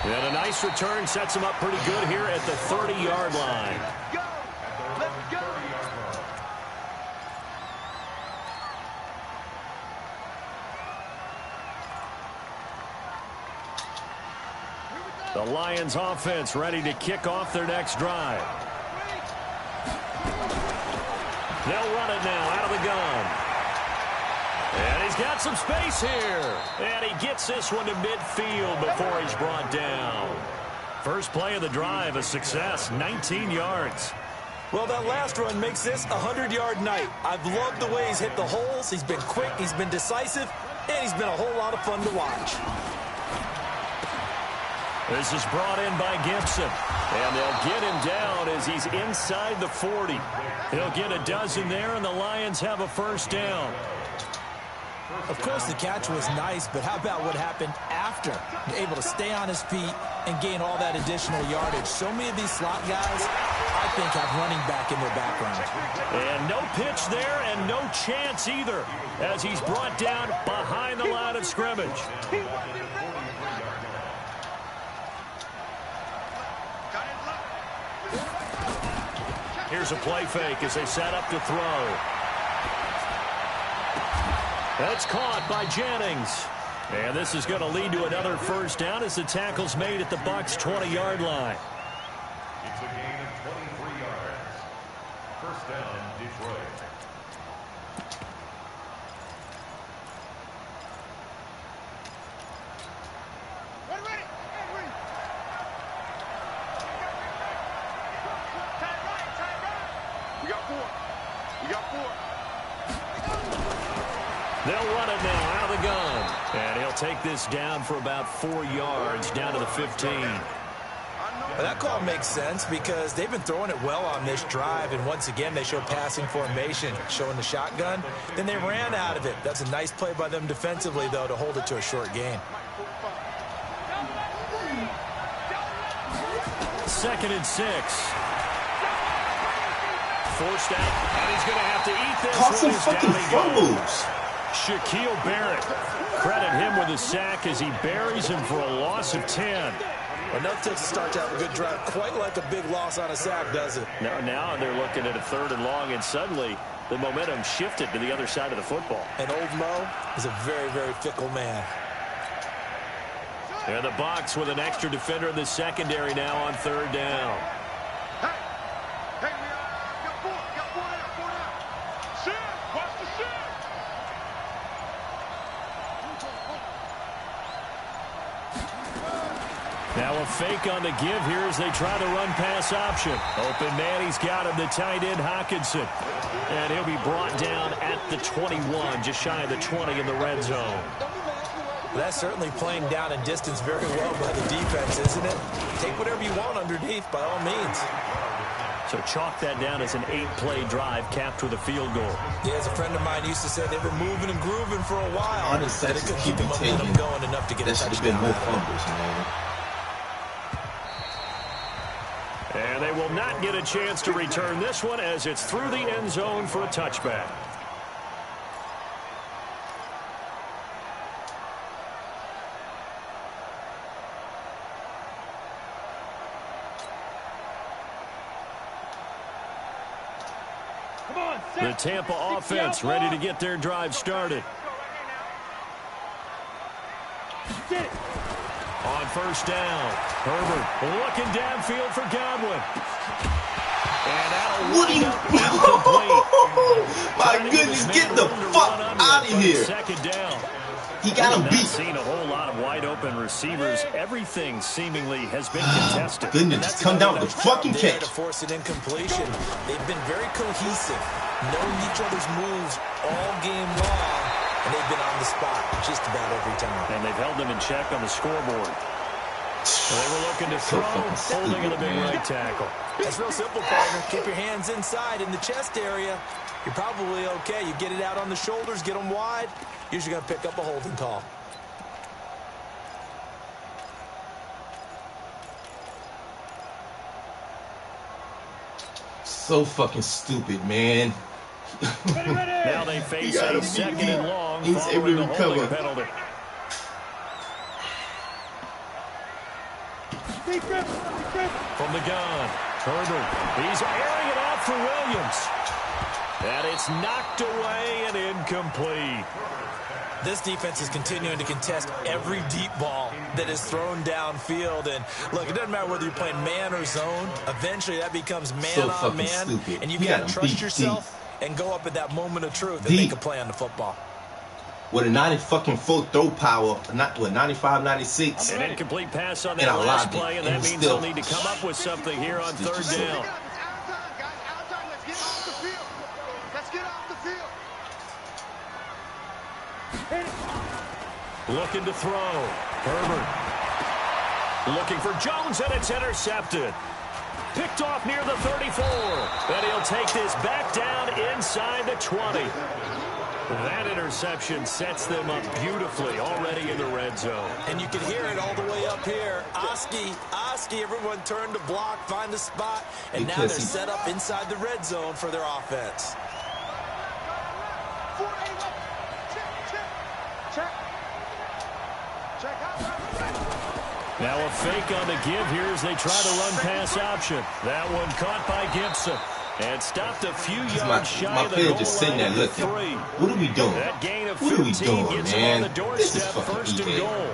And a nice return sets him up pretty good here at the 30-yard line. Let's go. The Lions offense ready to kick off their next drive. They'll run it now out of the gun. And he's got some space here. And he gets this one to midfield before he's brought down. First play of the drive, a success, 19 yards. Well, that last run makes this a 100-yard night. I've loved the way he's hit the holes. He's been quick, he's been decisive, and he's been a whole lot of fun to watch. This is brought in by Gibson. And they'll get him down as he's inside the 40. He'll get a dozen there, and the Lions have a first down. Of course, the catch was nice, but how about what happened after? Able to stay on his feet and gain all that additional yardage. So many of these slot guys, I think, have running back in their background. And no pitch there and no chance either as he's brought down behind the line of scrimmage. Here's a play fake as they set up to throw. That's caught by Jennings. And this is going to lead to another first down as the tackle's made at the Bucs' 20-yard line. It's a gain of 23 yards. First down, Detroit. Ready. We got four. They'll run it now out of the gun. And he'll take this down for about 4 yards down to the 15. But that call makes sense because they've been throwing it well on this drive, and once again they show passing formation, showing the shotgun. Then they ran out of it. That's a nice play by them defensively, though, to hold it to a short gain. 2nd and 6. Forced out, and he's going to have to eat this. Caught some fucking fumbles. Shaquille Barrett. Credit him with a sack as he buries him for a loss of 10. Enough to start to have a good drive. Quite like a big loss on a sack, does it? Now they're looking at a 3rd and long, and suddenly the momentum shifted to the other side of the football. And old Mo is a very, very fickle man. And the Bucs with an extra defender in the secondary now on 3rd down. Hey, we got four down. Shit, watch the shit. Now a fake on the give here as they try the run-pass option. Open man, he's got him, the tight end Hockenson. And he'll be brought down at the 21, just shy of the 20 in the red zone. That's certainly playing down and distance very well by the defense, isn't it? Take whatever you want underneath, by all means. So chalk that down as an 8-play drive capped with a field goal. Yeah, as a friend of mine used to say, they were moving and grooving for a while. All the sets could keep the momentum taking. going enough to get That a should have been touchdown. more fumbles, man. And they will not get a chance to return this one as it's through the end zone for a touchback. The Tampa offense ready to get their drive started. On first down, Herbert looking downfield for Godwin. And that'll wind up incomplete. My goodness, get the fuck out of here. Second down. He got him beat. Seen a whole lot of wide open receivers. Everything seemingly has been contested. Goodness, just come down with the fucking catch. To force an incompletion. They've been very cohesive, knowing each other's moves all game long, and they've been on the spot just about every time. And they've held them in check on the scoreboard. They were looking to throw, holding in the big right tackle. It's real simple, partner. Keep your hands inside in the chest area. You're probably okay. You get it out on the shoulders, get them wide. Usually going to pick up a holding call. So fucking stupid, man. Now they face a second and long He's able following to the holding recover. penalty. From the gun, Herbert. He's airing it out for Williams. And it's knocked away and incomplete. This defense is continuing to contest every deep ball that is thrown downfield. And look, it doesn't matter whether you're playing man or zone. Eventually, that becomes man on man. Stupid. And you've got to trust yourself and go up at that moment of truth and make a play on the football. With a 94 throw power, not what, 95, 96. An incomplete pass on And that I last lobbed it, play, and and that he means still- they'll need to come up with something here on third down. Looking to throw. Herbert. Looking for Jones, and it's intercepted. Picked off near the 34. And he'll take this back down inside the 20. That interception sets them up beautifully already in the red zone. And you can hear it all the way up here. Oski, everyone turned to block, find a spot, and now they're set up inside the red zone for their offense. Now a fake on the give here as they try to run pass option. That one caught by Gibson. And stopped a few yards shy of the goal just sitting there line at the looking. 3. What are we doing? That gain of What are we 15 doing, gets them on the man? doorstep, This is fucking first and EA. goal.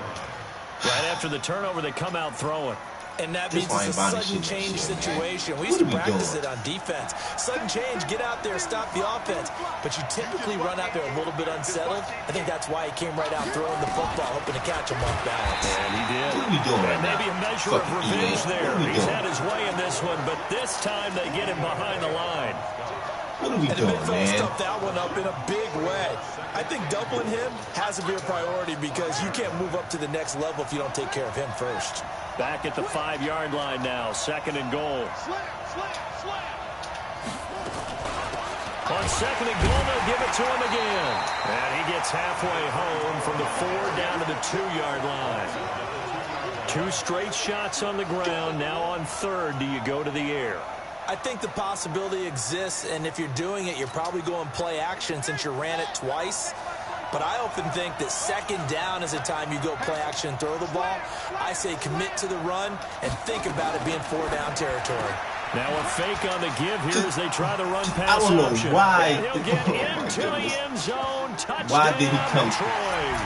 Right after the turnover, they come out throwing. And that means it's a sudden change situation. We used to practice it on defense. Sudden change, get out there, stop the offense. But you typically run out there a little bit unsettled. I think that's why he came right out throwing the football, hoping to catch him off balance. And he did. What are we doing right now? Maybe a measure of revenge there. He's doing? had his way in this one, but this time they get him behind the line. What are we And the doing, midfield man? stuffed that one up in a big way. I think doubling him has to be a priority because you can't move up to the next level if you don't take care of him first. Back at the 5-yard line now, second and goal. On second and goal, they'll give it to him again. And he gets halfway home from the 4 down to the 2-yard line. 2 straight shots on the ground. Now on third, do you go to the air? I think the possibility exists, and if you're doing it, you're probably going play action since you ran it twice. But I often think that second down is a time you go play action and throw the ball. I say commit to the run and think about it being 4-down territory. Now a fake on the give here as they try the run pass I don't know option. why. And he'll get into the end zone. Touchdown, Why did he come? Detroit.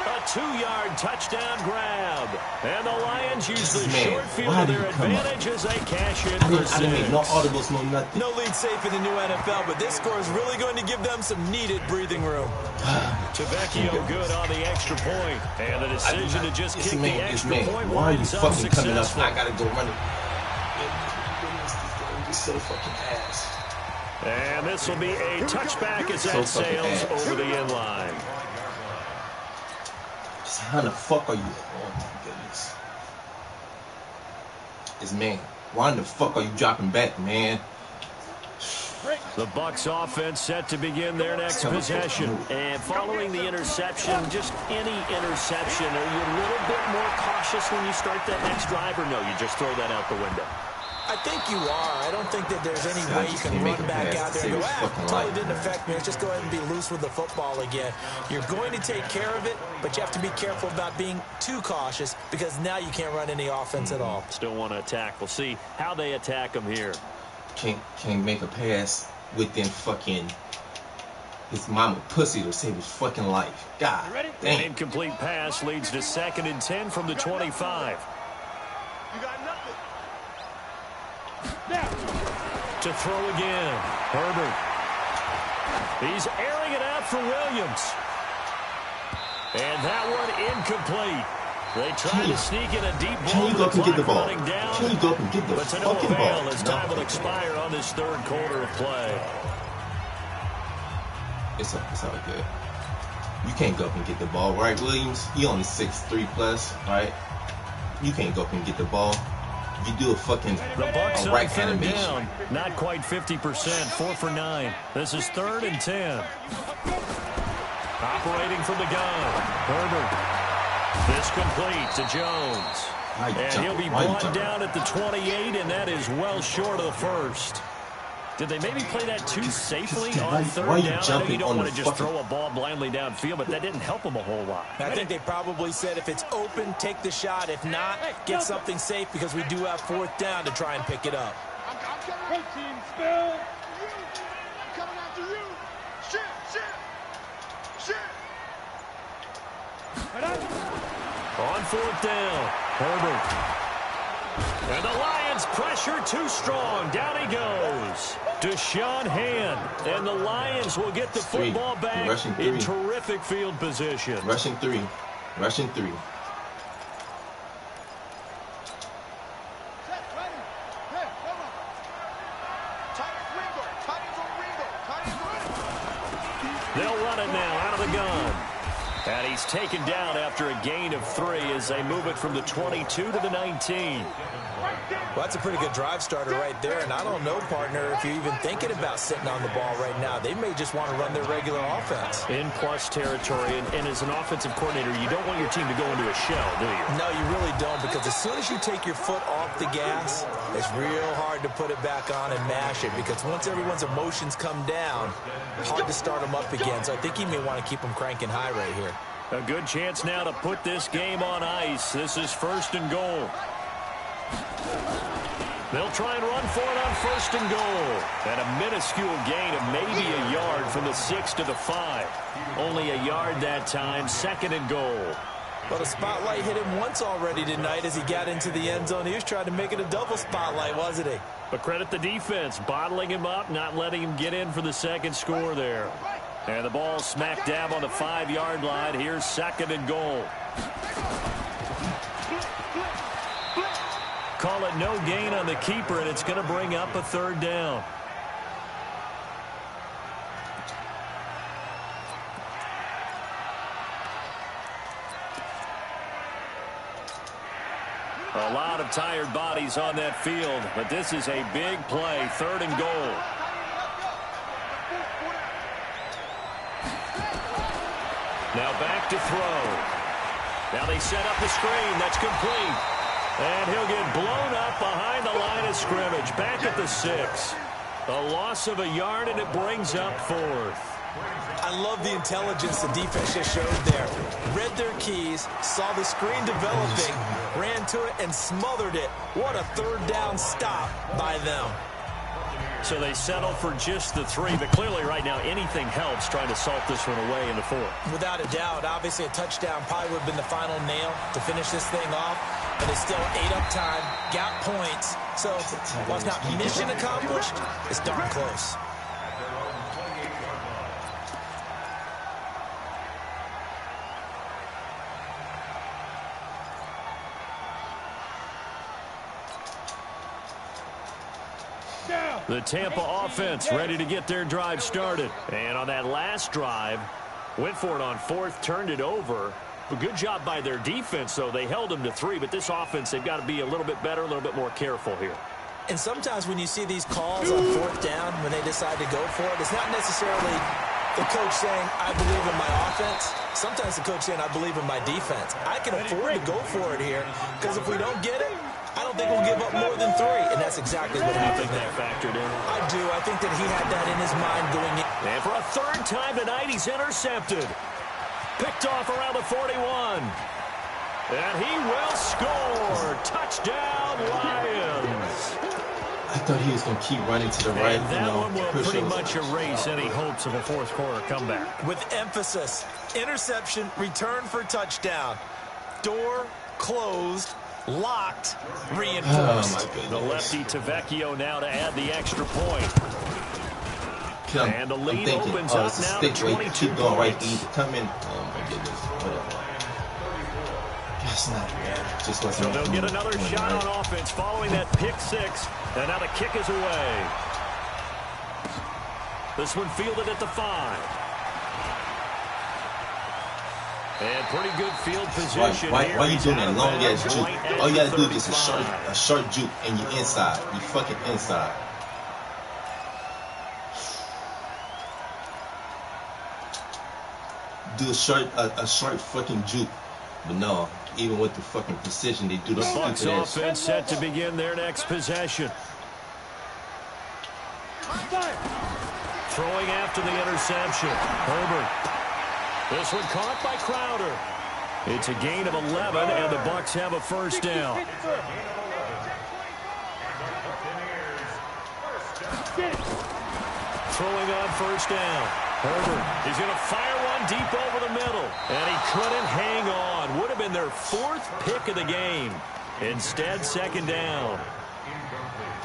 A 2-yard touchdown grab. And the Lions use the short field to their advantage as they cash in for 6. I didn't make no audibles, no nothing. No lead safe in the new NFL, but this score is really going to give them some needed breathing room. Tavecchio good on the extra point. And the decision to just kick the extra point. Why are you fucking coming up? I gotta go run it. This so fucking ass. And this will be a touchback as that sails over the end line. How the fuck are you? Oh my goodness. It's man. Why in the fuck are you dropping back, man? The Bucs offense set to begin their next possession. And following the interception, just any interception, are you a little bit more cautious when you start that next drive, or no, you just throw that out the window? I think you are. I don't think that there's any way you can run back out there and go, totally didn't affect me. Let's just go ahead and be loose with the football again. You're going to take care of it, but you have to be careful about being too cautious because now you can't run any offense at all. Still want to attack. We'll see how they attack them here. Can't make a pass within fucking his mama pussy to save his fucking life. God damn. An incomplete pass leads to 2nd and 10 from the 25. You got nothing. To throw again, Herbert. He's airing it out for Williams. And that one incomplete. They try to sneak in a deep ball. Can you go up and get the ball? Can you go up and get the fucking ball? As time will expire on this 3rd quarter of play. It's all good. You can't go up and get the ball, right, Williams? You only 6'3 plus, right? You can't go up and get the ball. You do a fucking right animation. Down, not quite 50%, 4 for 9. This is 3rd and 10. Operating from the gun, Herbert. This complete to Jones. And he'll be brought down at the 28, and that is well short of the first. Did they maybe play that too safely on 3rd down? I know you don't want to just throw a ball blindly downfield, but that didn't help them a whole lot. I think they probably said if it's open, take the shot. If not, get something safe because we do have 4th down to try and pick it up. I'm coming. Team spill. I'm coming after you. Shit. On 4th down, Herbert. And the Lions pressure too strong. Down he goes. Deshaun Hand. And the Lions will get the football back in terrific field position. Rushing three. They'll run it now out of the gun. And he's taken down after a gain of 3 as they move it from the 22 to the 19. Well, that's a pretty good drive starter right there. And I don't know, partner, if you're even thinking about sitting on the ball right now. They may just want to run their regular offense. In plus territory. And as an offensive coordinator, you don't want your team to go into a shell, do you? No, you really don't, because as soon as you take your foot off the gas, it's real hard to put it back on and mash it, because once everyone's emotions come down, it's hard to start them up again. So I think he may want to keep them cranking high right here. A good chance now to put this game on ice. This is 1st and goal. They'll try and run for it on 1st and goal. And a minuscule gain of maybe a yard from the 6 to the 5. Only a yard that time, 2nd and goal. Well, the spotlight hit him once already tonight as he got into the end zone. He was trying to make it a double spotlight, wasn't he? But credit the defense, bottling him up, not letting him get in for the 2nd score there. And the ball smack dab on the 5-yard line. Here's 2nd and goal. Call it no gain on the keeper, and it's going to bring up a 3rd down. A lot of tired bodies on that field, but this is a big play, 3rd and goal. Now back to throw. Now they set up the screen. That's complete. And he'll get blown up behind the line of scrimmage. Back at the 6. A loss of a yard, and it brings up 4th. I love the intelligence the defense just showed there. Read their keys, saw the screen developing, ran to it, and smothered it. What a 3rd down stop by them. So they settle for just the 3, but clearly right now anything helps trying to salt this one away in the 4th. Without a doubt, obviously a touchdown probably would have been the final nail to finish this thing off, but they still ate up time, got points. So while it's not mission accomplished, it's darn close. The Tampa offense ready to get their drive started. And on that last drive, went for it on 4th, turned it over. A good job by their defense, though. They held them to 3, but this offense, they've got to be a little bit better, a little bit more careful here. And sometimes when you see these calls on 4th down, when they decide to go for it, it's not necessarily the coach saying, I believe in my offense. Sometimes the coach saying, I believe in my defense. I can afford to go for it here, because if we don't get it, I don't think we'll give up more than 3, and that's exactly what happened there. Factored in. I do. I think that he had that in his mind going in. And for a 3rd time tonight, he's intercepted. Picked off around the 41. And he will score. Touchdown, Lions. I thought he was going to keep running to the right. And that one will pretty much erase any hopes of a 4th quarter comeback. With emphasis, interception, return for touchdown. Door closed. Locked, reinforced. Oh, my goodness. The lefty to Vecchio now to add the extra point. And the lead opens up now to 22 keep going right. points. Come in. Oh, my goodness. Whatever. That's not bad. Just wasn't. So they'll get another shot on offense following that pick 6. And now the kick is away. This one fielded at the 5. And pretty good field position. Why are you doing that long ass juke? All you gotta do is just a short juke and you're inside. You fucking inside. Do a short fucking juke. But no, even with the fucking precision, they do the Bucs stupid ass. offense set to begin their next possession. Throwing after the interception. Herbert. This one caught by Crowder. It's a gain of 11, and the Bucs have a 1st down. Throwing on 1st down. Herbert, he's going to fire one deep over the middle. And he couldn't hang on. Would have been their 4th pick of the game. Instead, 2nd down.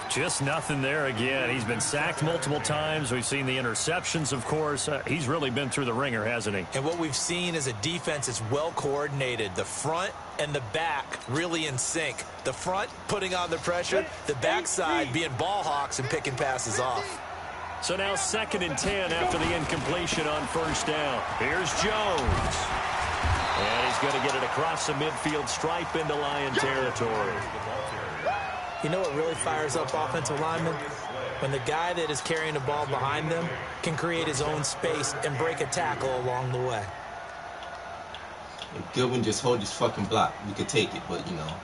Just nothing there again. He's been sacked multiple times. We've seen the interceptions, of course. He's really been through the ringer, hasn't he? And what we've seen is a defense that's well coordinated. The front and the back really in sync. The front putting on the pressure, the backside being ball hawks and picking passes off. So now 2nd and 10 after the incompletion on 1st down. Here's Jones. And he's going to get it across the midfield stripe into Lion territory. You know what really fires up offensive linemen? When the guy that is carrying the ball behind them can create his own space and break a tackle along the way. If Goodwin just hold his fucking block, we could take it, but you know.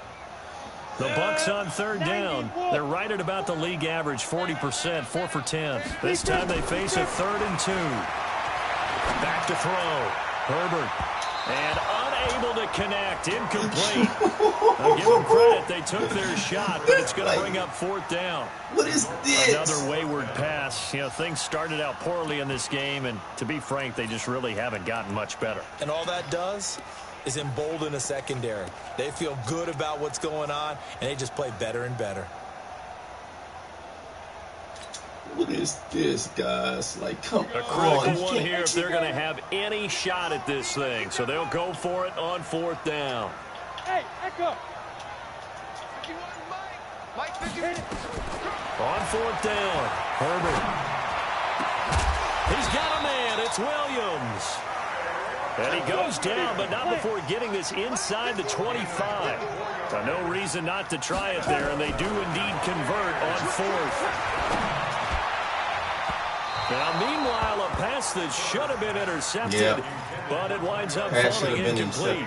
The Bucs on 3rd down. They're right at about the league average, 40%, 4 for 10. This time they face a 3rd and 2. Back to throw. Herbert. And unable to connect. Incomplete. I'll give them credit. They took their shot, but it's going to bring up 4th down. What is this? Another wayward pass. You know, things started out poorly in this game, and to be frank, they just really haven't gotten much better. And all that does is embolden a secondary. They feel good about what's going on, and they just play better and better. What is this, guys? Like, come on. A critical one here if they're going to have any shot at this thing. So they'll go for it on 4th down. Hey, echo. Mike, On 4th down, Herbert. He's got a man. It's Williams. And he goes down, but not before getting this inside the 25. No reason not to try it there, and they do indeed convert on 4th. Now, meanwhile, a pass that should have been intercepted, but it winds up falling incomplete.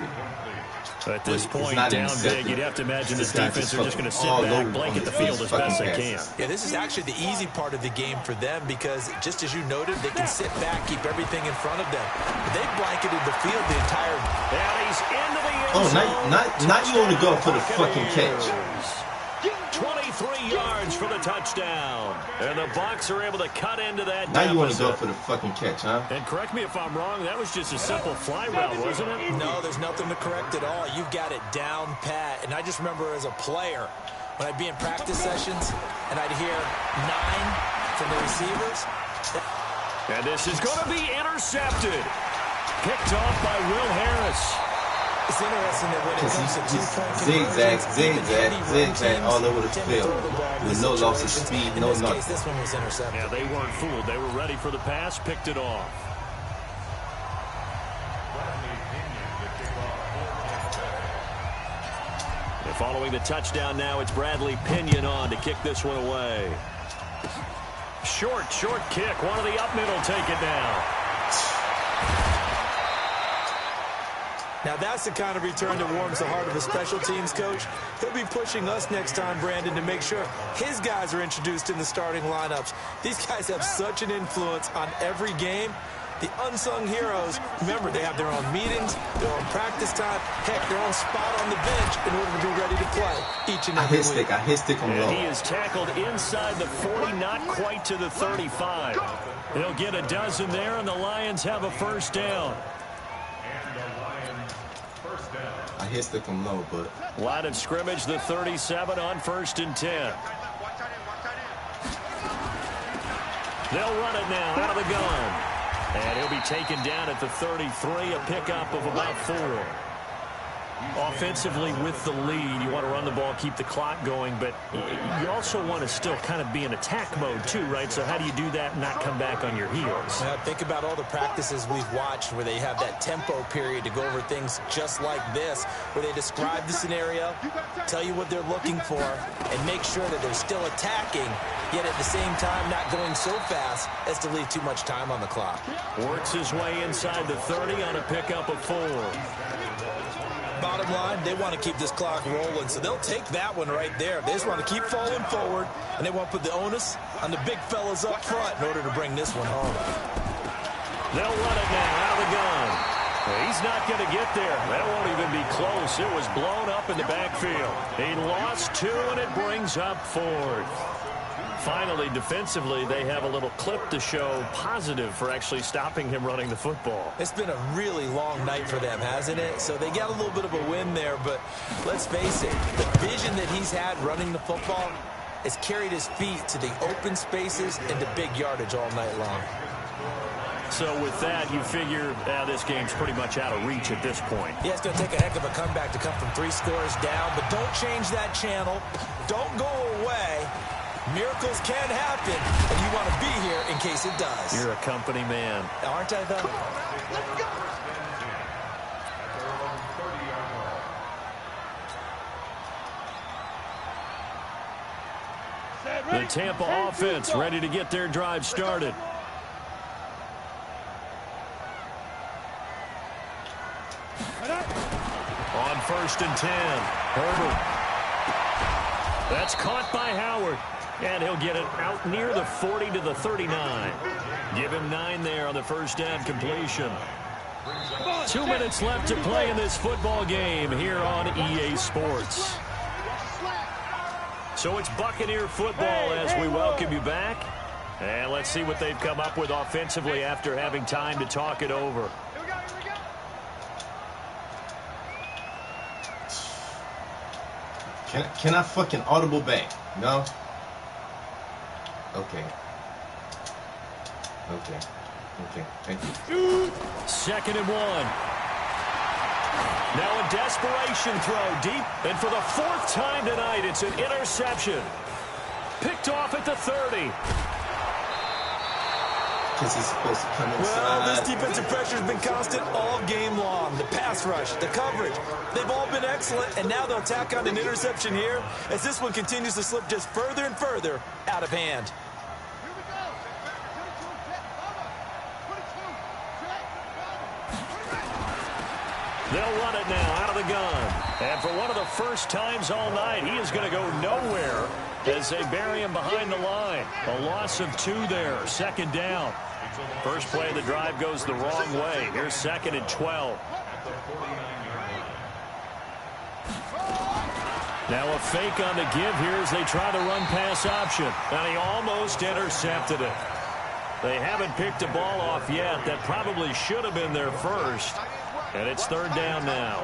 At this point, down big, you'd have to imagine this defense are just going to sit back, blanket the field as best they can. Yeah, this is actually the easy part of the game for them because, just as you noted, they can sit back, keep everything in front of them. But they blanketed the field the entire... And he's into the end zone. Oh, not you want to go for the fucking catch. 23 3 yards for the touchdown. And the Bucs are able to cut into that Now deficit. you want to go for the fucking catch, huh? And correct me if I'm wrong, that was just a simple fly route, wasn't it? No, there's nothing to correct at all. You've got it down pat. And I just remember as a player, when I'd be in practice sessions and I'd hear 9 from the receivers. And this is going to be intercepted. Picked off by Will Harris. It's interesting that when it comes to two-point zigzag all over the field with no loss of speed, no nothing. This one was intercepted. Yeah, they weren't fooled. They were ready for the pass, picked it off. And following the touchdown now, it's Bradley Pinion on to kick this one away. Short kick. One of the up middle take it down. Now that's the kind of return that warms the heart of a special teams coach. He'll be pushing us next time, Brandon, to make sure his guys are introduced in the starting lineups. These guys have such an influence on every game. The unsung heroes, remember, they have their own meetings, their own practice time, heck, their own spot on the bench in order to be ready to play each and every week. I hit stick him low. He is tackled inside the 40, not quite to the 35. He'll get a dozen there, and the Lions have a first down. I hit stick him low, but... Line of scrimmage, the 37 on 1st and 10. They'll run it now out of the gun. And he'll be taken down at the 33, a pickup of about 4. Offensively with the lead, you want to run the ball, keep the clock going, but you also want to still kind of be in attack mode too, right? So how do you do that and not come back on your heels? Now, think about all the practices we've watched where they have that tempo period to go over things just like this, where they describe the scenario, tell you what they're looking for, and make sure that they're still attacking, yet at the same time not going so fast as to leave too much time on the clock. Works his way inside the 30 on a pickup of 4. Bottom line, they want to keep this clock rolling, so they'll take that one right there. They just want to keep falling forward, and they want to put the onus on the big fellas up front in order to bring this one home. They'll run it now out of the gun. He's not going to get there. That won't even be close. It was blown up in the backfield. He lost 2, and it brings up 4th. Finally, defensively, they have a little clip to show positive for actually stopping him running the football. It's been a really long night for them, hasn't it? So they got a little bit of a win there, but let's face it, the vision that he's had running the football has carried his feet to the open spaces and the big yardage all night long. So with that, you figure this game's pretty much out of reach at this point. Yeah, it's going to take a heck of a comeback to come from 3 scores down, but don't change that channel. Don't go away. Miracles can happen, and you want to be here in case it does. You're a company man. Aren't I, though? The Tampa offense ready to get their drive started. On 1st and 10, Herbert. That's caught by Howard. And he'll get it out near the 40 to the 39. Give him 9 there on the first down completion. 2 minutes left to play in this football game here on EA Sports. So it's Buccaneer football as we welcome you back. And let's see what they've come up with offensively after having time to talk it over. Can I fucking audible back? No? Okay. Thank you. 2nd and 1. Now a desperation throw deep, and for the 4th time tonight, it's an interception. Picked off at the 30. Because he's supposed to come inside. Well, this defensive pressure has been constant all game long. The pass rush, the coverage, they've all been excellent, and now they'll tack on an interception here as this one continues to slip just further and further out of hand. They'll run it now out of the gun. And for one of the first times all night, he is going to go nowhere as they bury him behind the line. A loss of 2 there, 2nd down. First play of the drive goes the wrong way. Here's 2nd and 12. Now a fake on the give here as they try the run-pass option. And he almost intercepted it. They haven't picked a ball off yet. That probably should have been their first. And it's third down now.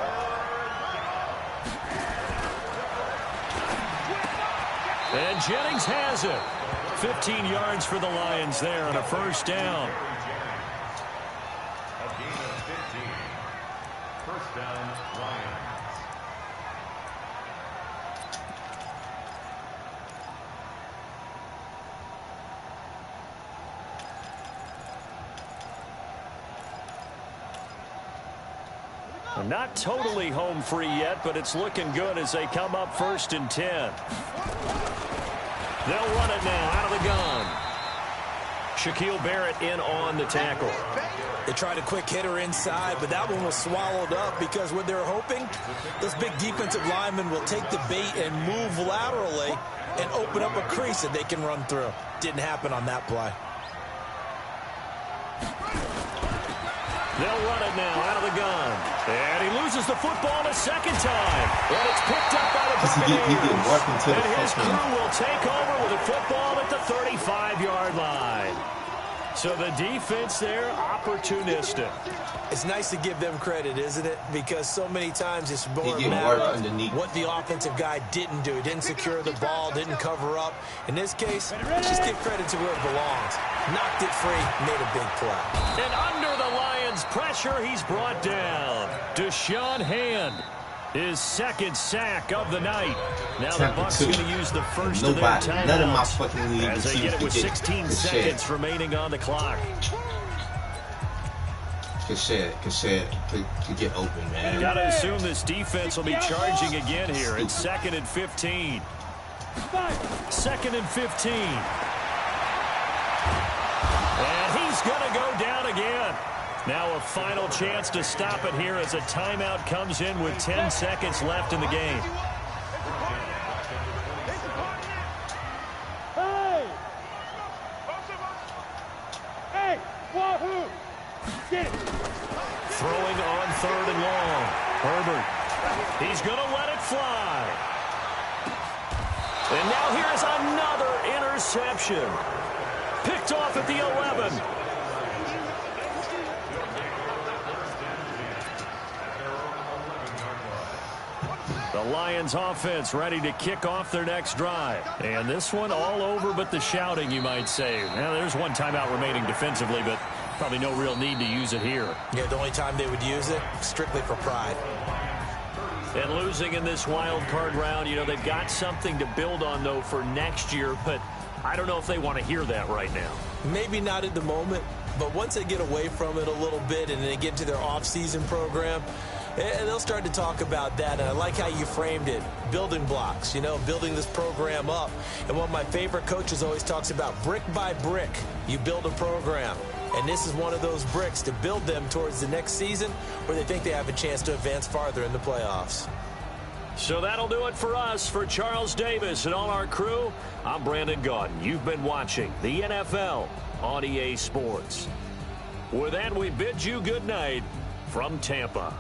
And Jennings has it. 15 yards for the Lions there on a first down. A gain of 15. First down, Lions. Not totally home free yet, but it's looking good as they come up 1st and 10. They'll run it now out of the gun. Shaquille Barrett in on the tackle. They tried a quick hitter inside, but that one was swallowed up because what they're hoping, this big defensive lineman will take the bait and move laterally and open up a crease that they can run through. Didn't happen on that play. They'll run it now out of the gun. And he loses the football a second time. And it's picked up by the Buccaneers. And his crew will take over with the football at the 35-yard line. So the defense there, opportunistic. It's nice to give them credit, isn't it? Because so many times it's more a matter of what the offensive guy didn't do. He didn't secure the ball, didn't cover up. In this case, let's just give credit to where it belongs. Knocked it free, made a big play. And under the Lions' pressure, he's brought down. Deshaun Hand, his second sack of the night. Now the Bucs going to use the first of their timeouts. None of my fucking league as they get it with 16 seconds remaining on the clock. Could get open, man. Got to assume this defense will be charging again here. It's 2nd and 15. 2nd and 15. And he's going to go down again. Now a final chance to stop it here as a timeout comes in with 10 seconds left in the game. Hey, wahoo! Get it! Throwing on 3rd and long. Herbert. He's going to let it fly. And now here's another interception. Picked off at the 11. The Lions offense ready to kick off their next drive. And this one all over but the shouting, you might say. Now, there's one timeout remaining defensively, but probably no real need to use it here. Yeah, the only time they would use it, strictly for pride. And losing in this wild card round, you know, they've got something to build on, though, for next year. But I don't know if they want to hear that right now. Maybe not at the moment, but once they get away from it a little bit and they get into their off-season program, they'll start to talk about that. And I like how you framed it. Building blocks, you know, building this program up. And one of my favorite coaches always talks about brick by brick, you build a program. And this is one of those bricks to build them towards the next season where they think they have a chance to advance farther in the playoffs. So that'll do it for us. For Charles Davis and all our crew, I'm Brandon Gaudin. You've been watching the NFL on EA Sports. With that, we bid you good night from Tampa.